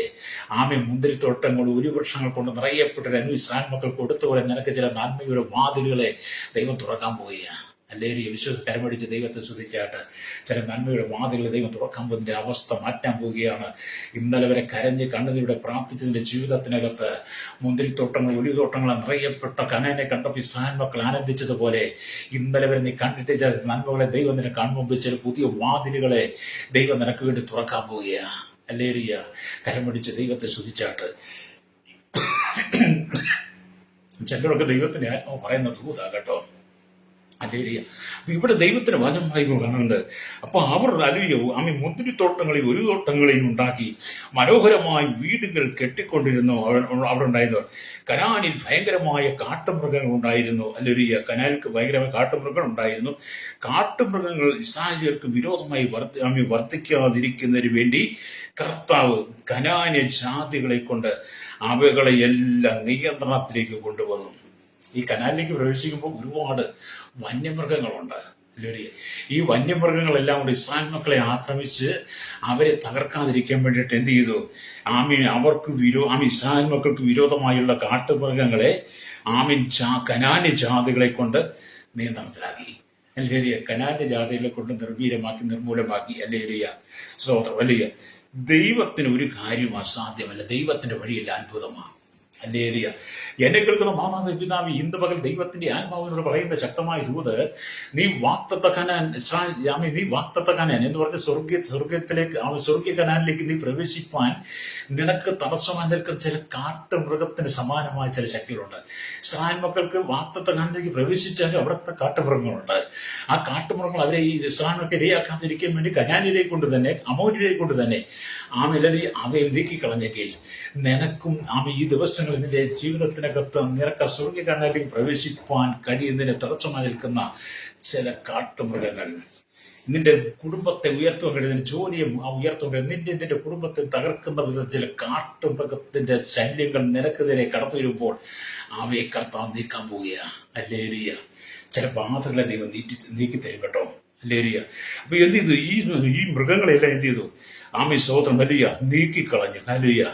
മുന്തിരിത്തോട്ടങ്ങൾ ഒരു വൃക്ഷങ്ങൾ കൊണ്ട് നിറയപ്പെട്ടൊരു ഇസ്രായേൽ മക്കൾ കൊടുത്തുപോലെ നിനക്ക് ചില നന്മയുടെ വാതിലുകളെ ദൈവം തുറക്കാൻ പോവുകയാണ്. അല്ലേലൂയ കരമടിച്ച് ദൈവത്തെ സ്തുതിച്ചാട്ട് ചില നന്മയുടെ വാതിലുകൾ ദൈവം തുറക്കാൻ പോകുന്നതിന്റെ അവസ്ഥ മാറ്റാൻ പോവുകയാണ്. ഇന്നലെ വരെ കരഞ്ഞ് കണ്ണുനീരോടെ പ്രാർത്ഥിച്ചതിന്റെ ജീവിതത്തിനകത്ത് മുന്തിരിത്തോട്ടങ്ങൾ ഒലിവത്തോട്ടങ്ങൾ നിറയപ്പെട്ട കനാനെ കണ്ടപ്പോൾ ഇസ്രായേൽ മക്കൾ ആനന്ദിച്ചതുപോലെ ഇന്നലെ വരെ നീ കണ്ടിട്ട് ചില നന്മകളെ ദൈവം നിന്നെ കാണുമ്പോൾ ചില പുതിയ വാതിലുകളെ ദൈവം നിനക്ക് വേണ്ടി തുറക്കാൻ പോവുകയാണ്. അല്ലേലൂയ കരമടിച്ച് ദൈവത്തെ സ്തുതിച്ചാട്ട് ചിലരൊക്കെ ദൈവത്തിന്റെ ആത്മാവ് പറയുന്ന ദൂതാ കേട്ടോ. അല്ലേലൂയ. അപ്പൊ ഇവിടെ ദൈവത്തിന് വചനമായി കാണുന്നുണ്ട്. അപ്പൊ അവർ മുന്തിരിത്തോട്ടങ്ങളെയും ഒരു തോട്ടങ്ങളെയും ഉണ്ടാക്കി മനോഹരമായ വീടുകൾ കെട്ടിക്കൊണ്ടിരുന്നു. അവിടെ ഉണ്ടായിരുന്നവർ കനാനിൽ ഭയങ്കരമായ കാട്ടുമൃഗങ്ങൾ ഉണ്ടായിരുന്നു. അല്ലേലൂയ. കനാലിൽ ഭയങ്കരമായ കാട്ടുമൃഗങ്ങൾ ഉണ്ടായിരുന്നു. കാട്ടുമൃഗങ്ങൾ ഇസ്രായേലിയർക്ക് വിരോധമായി വർദ്ധിക്കാതിരിക്കുന്നതിന് വേണ്ടി കർത്താവ് കനാന്യ ജാതികളെ കൊണ്ട് അവകളെ എല്ലാം നിയന്ത്രണത്തിലേക്ക് കൊണ്ടുവന്നു. ഈ കനാലിലേക്ക് പ്രവേശിക്കുമ്പോൾ ഒരുപാട് വന്യമൃഗങ്ങളുണ്ട്. ഈ വന്യമൃഗങ്ങളെല്ലാം കൂടി ഇസ്രായേൽ മക്കളെ ആക്രമിച്ച് അവരെ തകർക്കാതിരിക്കാൻ വേണ്ടിയിട്ട് എന്ത് ചെയ്തു? ഇസ്രായേൽ മക്കൾക്ക് വിരോധമായുള്ള കാട്ടുമൃഗങ്ങളെ കനാന്യ ജാതികളെ കൊണ്ട് നിയന്ത്രണത്തിലാക്കി. അല്ലേലൂയ. കനാന്യ ജാതികളെ കൊണ്ട് നിർമൂലമാക്കി. അല്ലേലൂയ. സ്തോത്രം. അല്ലേലൂയ. ദൈവത്തിന് ഒരു കാര്യം അസാധ്യമല്ല. ദൈവത്തിന്റെ വഴിയല്ല അത്ഭുതമാണ്. അല്ലേലൂയ. എന്നെ കേൾക്കുന്ന മാതാവ് പിതാവ്, ഇന്ന് പകൽ ദൈവത്തിന്റെ ആത്മാവിനോട് പറയുന്ന ശക്തമായ ദൂത്, നീ വാഗ്ദത്ത കനാൻ എന്ന് പറഞ്ഞ സ്വർഗത്തിലേക്ക് സ്വർഗീയ കനാനിലേക്ക് നീ പ്രവേശിപ്പാൻ നിനക്ക് തടസ്സമായി നിൽക്കുന്ന ചില കാട്ടുമൃഗത്തിന് സമാനമായ ചില ശക്തികളുണ്ട്. ഇസ്രായേൽ മക്കൾക്ക് വാഗ്ദത്ത കനാനിലേക്ക് പ്രവേശിച്ചാലും അവിടെ കാട്ടുമൃഗങ്ങളുണ്ട്. ആ കാട്ടുമൃഗങ്ങൾ അവരെ ഈ ഇസ്രായേൽ മക്കളെ ഇരയാക്കാതിരിക്കാൻ വേണ്ടി കനാനിലേക്ക് കൊണ്ട് തന്നെ അമോര്യരെ കൊണ്ട് തന്നെ അവയെ നീക്കിക്കളഞ്ഞെങ്കിൽ നിനക്കും ഈ ദിവസങ്ങളിൽ നിന്റെ ജീവിതത്തിനകത്ത് നിനക്ക് സ്വർഗീയ കനാലിലേക്ക് പ്രവേശിപ്പാൻ കഴിയുന്നതിന് തടസ്സമായി നിൽക്കുന്ന ചില കാട്ടുമൃഗങ്ങൾ നിന്റെ കുടുംബത്തെ ഉയർത്തുവാൻ കഴിയുന്ന ജോലിയും ഉയർത്തുവാൻ കഴിയുന്ന നിന്റെ കുടുംബത്തെ തകർക്കുന്ന വിധത്തിൽ ചില കാട്ടുമൃഗത്തിന്റെ ശല്യങ്ങൾ നിനക്കെതിരെ കടന്നു വരുമ്പോൾ അവയെ കർത്താവ് നീക്കാൻ പോവുകയാണ്. അല്ലേലൂയ. ചില ബാധകളെ ദൈവം നീക്കി തരും കേട്ടോ. അല്ലേലൂയ. അപ്പൊ എന്ത് ചെയ്തു? ഈ മൃഗങ്ങളെല്ലാം എന്ത് ചെയ്തു? സ്തോത്രം. അല്ലേലൂയ. നീക്കിക്കളഞ്ഞു. അല്ലേലൂയ.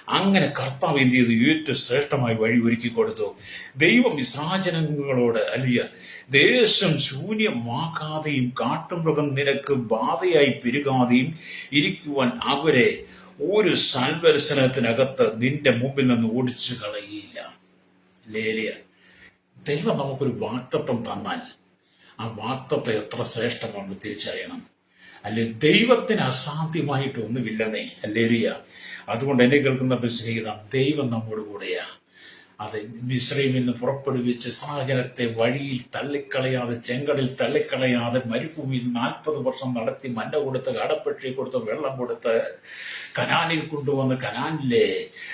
അങ്ങനെ കർത്താവ് എന്ത് ചെയ്തു? ഏറ്റവും ശ്രേഷ്ഠമായി വഴി ഒരുക്കി കൊടുത്തു. ദൈവം ഇസ്രായേൽജനങ്ങളോട് അല്ലേലൂയ ദേശം ശൂന്യമാക്കാതെയും കാട്ടുമൃഗം നിനക്ക് ബാധയായി പെരുകാതെയും ഇരിക്കുവാൻ അവരെ ഒരു സംവത്സരത്തിനകത്ത് നിന്റെ മുമ്പിൽ നിന്ന് ഓടിച്ചു കളയുകയില്ല. ലേലിയ. ദൈവം നമുക്കൊരു വാഗ്ദത്തം തന്നാൽ ആ വാഗ്ദത്തം എത്ര ശ്രേഷ്ഠമാണെന്ന് തിരിച്ചറിയണം. അല്ലെ, ദൈവത്തിന് അസാധ്യമായിട്ടൊന്നുമില്ലെന്നേ. അല്ലേലൂയ. അതുകൊണ്ട് എന്നെ കേൾക്കുന്ന സ്നേഹിതം, ദൈവം നമ്മോട് കൂടെയാ. അത് മിസ്രൈമിൽ നിന്ന് പുറപ്പെടുവിച്ച് സാഹചര്യത്തെ വഴിയിൽ തള്ളിക്കളയാതെ, ചെങ്കടലിൽ തള്ളിക്കളയാതെ, മരുഭൂമിയിൽ 40 വർഷം നടത്തി മന്ന കൊടുത്ത്, കാടപ്പക്ഷി കൊടുത്ത്, വെള്ളം കൊടുത്ത്, കനാനിൽ കൊണ്ടുവന്ന് കനാനിലെ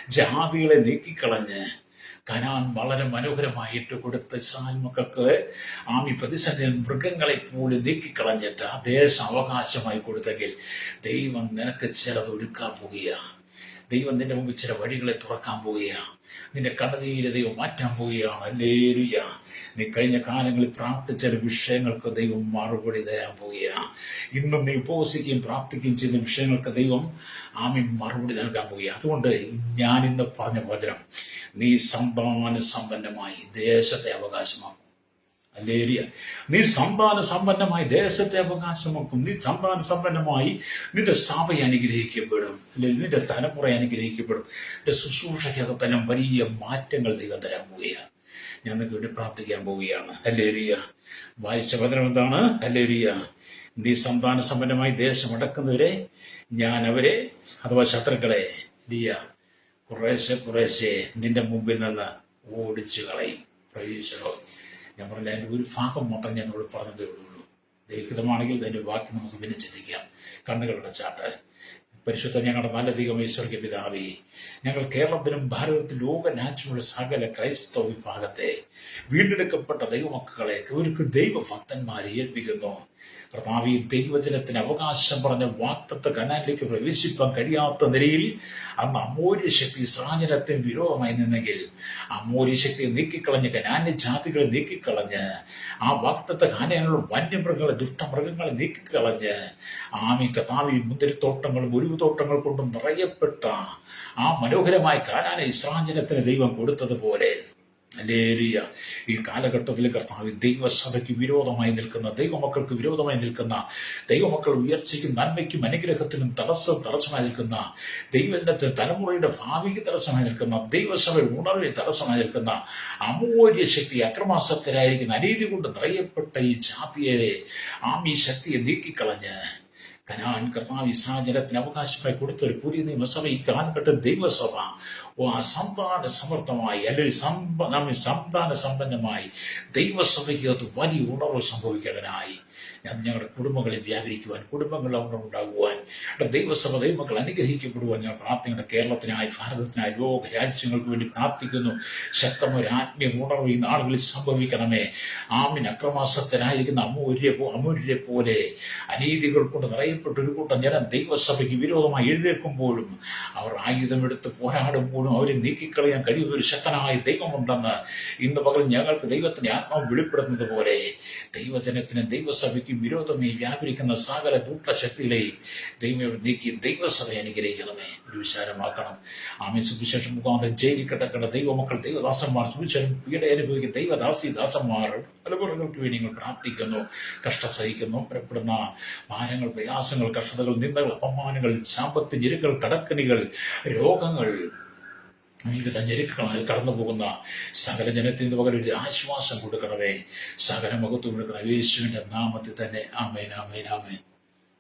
ജാതികളെ നീക്കിക്കളഞ്ഞ് കനാൻ വളരെ മനോഹരമായിട്ട് കൊടുത്ത് ഇസ്രായേൽ മക്കൾക്ക് പ്രതിസന്ധി മൃഗങ്ങളെ പോലും നീക്കിക്കളഞ്ഞിട്ട് ആ ദേശം അവകാശമായി കൊടുത്തെങ്കിൽ ദൈവം നിനക്ക് ചിലത് ഒരുക്കാൻ പോവുകയാണ്. ദൈവം നിന്റെ മുമ്പിൽ ചില വഴികളെ തുറക്കാൻ പോവുകയാണ്. നിന്റെ കണ്ണുനീര് ദൈവം മാറ്റാൻ പോവുകയാണ്. ഹല്ലേലൂയ. നീ കഴിഞ്ഞ കാലങ്ങളിൽ പ്രാർത്ഥിച്ച വിഷയങ്ങൾക്ക് ദൈവം മറുപടി തരാൻ പോവുകയാണ്. ഇന്നും നീ ഉപവസിക്കുകയും പ്രാർത്ഥിക്കുകയും ചെയ്യുന്ന വിഷയങ്ങൾക്ക് ദൈവം മറുപടി നൽകാൻ പോവുകയാണ്. അതുകൊണ്ട് ഞാൻ ഇന്ന് പറഞ്ഞ വചനം, നീ സമ്പന്നമായി ദേശത്തെ അവകാശമാക്കും. ഹല്ലേലൂയ. നീ സന്താന സമ്പന്നമായി ദേശത്തെ അവകാശമാക്കും. നീ സന്താന സമ്പന്നമായി നിന്റെ സഭയെ അനുഗ്രഹിക്കപ്പെടും. അല്ലെങ്കിൽ നിന്റെ തലമുറ അനുഗ്രഹിക്കപ്പെടും. നിന്റെ ശുശ്രൂഷയ്ക്കകത്തെല്ലാം വലിയ മാറ്റങ്ങൾ ദൈവം തരാൻ പോവുകയാണ്. ഞാൻ നിങ്ങൾക്ക് വേണ്ടി പ്രാർത്ഥിക്കാൻ പോവുകയാണ്. ഹല്ലേലൂയ. വായിച്ച വചനം എന്താണ്? ഹല്ലേലൂയ. നീ സന്താന സമ്പന്നമായി ദേശം അടക്കുന്നവരെ ഞാൻ അവരെ, അഥവാ ശത്രുക്കളെ, കുറേശ്ശെ കുറേശ്ശെ നിന്റെ മുമ്പിൽ നിന്ന് ഓടിച്ചു കളയും. പ്രൈസലോ. ഞാൻ പറഞ്ഞ അതിൻ്റെ ഒരു ഭാഗം മാത്രം ഞാൻ നമ്മൾ പറഞ്ഞതേ ഉള്ളൂ. ദൈവഹിതമാണെങ്കിൽ അതിൻ്റെ ബാക്കി നമുക്ക് പിന്നെ ചിന്തിക്കാം. കണ്ണുകളുടെ ചാട്ട്. പരിശുദ്ധ ഞങ്ങളുടെ നല്ല ദൈവമേ, സ്വർഗ്ഗ പിതാവേ, ഞങ്ങൾ കേരളത്തിലും ഭാരതത്തിലും ലോക രാജ്യമുള്ള സകല ക്രൈസ്തവ വിഭാഗത്തെ വീണ്ടെടുക്കപ്പെട്ട ദൈവമക്കളെ ഒരു ദൈവഭക്തന്മാരെ ഏൽപ്പിക്കുന്നു. കർത്താവ്, ദൈവജനത്തിന് അവകാശം പറഞ്ഞ വാഗ്ദത്ത കനാലിലേക്ക് പ്രവേശിപ്പാൻ കഴിയാത്ത നിലയിൽ അന്ന് അമോര്യ ശക്തി ഇസ്രായേലിന് വിരോധമായി നിന്നെങ്കിൽ അമോര്യ ശക്തിയെ നീക്കിക്കളഞ്ഞ് കനാന്യ ജാതികളെ നീക്കിക്കളഞ്ഞ് ആ വാഗ്ദത്ത കാനാനുള്ള വന്യമൃഗങ്ങളെ ദുഷ്ടമൃഗങ്ങളെ നീക്കിക്കളഞ്ഞ് കർത്താവ് മുന്തിരിത്തോട്ടങ്ങളും ഒലിവുതോട്ടങ്ങൾ കൊണ്ടും നിറയപ്പെട്ട ആ മനോഹരമായ കാനാനെ ഇസ്രായേലിന് ദൈവം കൊടുത്തതുപോലെ ഹല്ലേലൂയ, ഈ കാലഘട്ടത്തിൽ കർത്താവ് ദൈവസഭയ്ക്ക് വിരോധമായി നിൽക്കുന്ന, ദൈവമക്കൾക്ക് വിരോധമായി നിൽക്കുന്ന, ദൈവമക്കൾ ഉയർച്ചയ്ക്കും നന്മയ്ക്കും അനുഗ്രഹത്തിനും തടസ്സമായി നിൽക്കുന്ന, ദൈവജനത്തിന് തലമുറയുടെ ഭാവിക്ക് തടസ്സമായി നിൽക്കുന്ന, ദൈവസഭ ഉണർവിന് തടസ്സമായി നിൽക്കുന്ന അമോര്യ ശക്തി, അക്രമാസക്തരായിരിക്കുന്ന, അനീതി കൊണ്ട് നിറയപ്പെട്ട ഈ ജാതിയെ ഈ ശക്തിയെ നീക്കിക്കളഞ്ഞ് കനാൻ കർത്താവ് ഇസ്രായേലിന് അവകാശമായി കൊടുത്ത ഒരു പുതിയ നിയമസഭ, ഈ കാലഘട്ട ദൈവസഭ സന്താന സമർത്ഥമായി, അല്ലെങ്കിൽ സന്താന സമ്പന്നമായി ദൈവസഭയ്ക്കകത്ത് വലിയ ഉണർവ് സംഭവിക്കേണ്ടതിനായി ഞങ്ങളുടെ കുടുംബങ്ങളിൽ വ്യാപരിക്കുവാൻ, കുടുംബങ്ങളിൽ ഉണ്ടാകുവാൻ, ദൈവസഭ ദൈവമക്കൾ അനുഗ്രഹിക്കപ്പെടുവാൻ ഞാൻ പ്രാർത്ഥിക്കുന്ന കേരളത്തിനായി, ഭാരതത്തിനായി, ലോക രാജ്യങ്ങൾക്ക് വേണ്ടി പ്രാർത്ഥിക്കുന്നു. ശക്തമായ ആത്മീയ ഉണർവ് ഈ നാളുകളിൽ സംഭവിക്കണമേ. അക്രമാസക്തരായിരിക്കുന്ന അമൂര്യരെ പോലെ അനീതികൾ കൊണ്ട് നിറയപ്പെട്ട ഒരു കൂട്ടം ജനം ദൈവസഭയ്ക്ക് വിരോധമായി എഴുന്നേൽക്കുമ്പോഴും അവർ ആയുധമെടുത്ത് പോരാടുമ്പോഴും അവരെ നീക്കിക്കളയാൻ കഴിയുന്ന ഒരു ശക്തനായ ദൈവമുണ്ടെന്ന് ഇന്ന് പകൽ ഞങ്ങൾക്ക് ദൈവത്തിന്റെ ആത്മാവ് വെളിപ്പെടുന്നത് പോലെ ദൈവജനത്തിന്, ദൈവസഭയ്ക്ക് വിരോധമായി വ്യാപരിക്കുന്ന സകല ദുഷ്ടശക്തികളെയും ദൈവയോട് നീക്കി ദൈവസഭ അനുഗ്രഹിക്കണമേ, ഒരു വിശാലമാക്കണം. സുവിശേഷം മുഖാന്തരം ജയിലിൽ കിടക്കുന്ന ദൈവമക്കൾ, ദൈവദാസന്മാർ, സുവിശേഷം പീഡ അനുഭവിക്കുന്ന ദൈവദാസന്മാർ തലമുറകൾക്ക് വേണ്ടി നിങ്ങൾ പ്രാർത്ഥിക്കുന്നു. കഷ്ടസഹിക്കുന്നു, ഭയപ്പെടുന്ന ഭാരങ്ങൾ, പ്രയാസങ്ങൾ, കഷ്ടതകൾ, നിന്ദകൾ, അപമാനങ്ങൾ, സാമ്പത്തിക ഞെരുക്കൾ, കടക്കണികൾ, രോഗങ്ങൾ, വിവിധ ഞെരുക്കങ്ങളാൽ കടന്നു പോകുന്ന സകല ജനത്തിന് പകരം ഒരു ആശ്വാസം കൊടുക്കണമേ. സകല മുഖത്ത് കൊടുക്കണം യേശുവിന്റെ നാമത്തിൽ തന്നെ. ആമേൻ, ആമേൻ, ആമേൻ.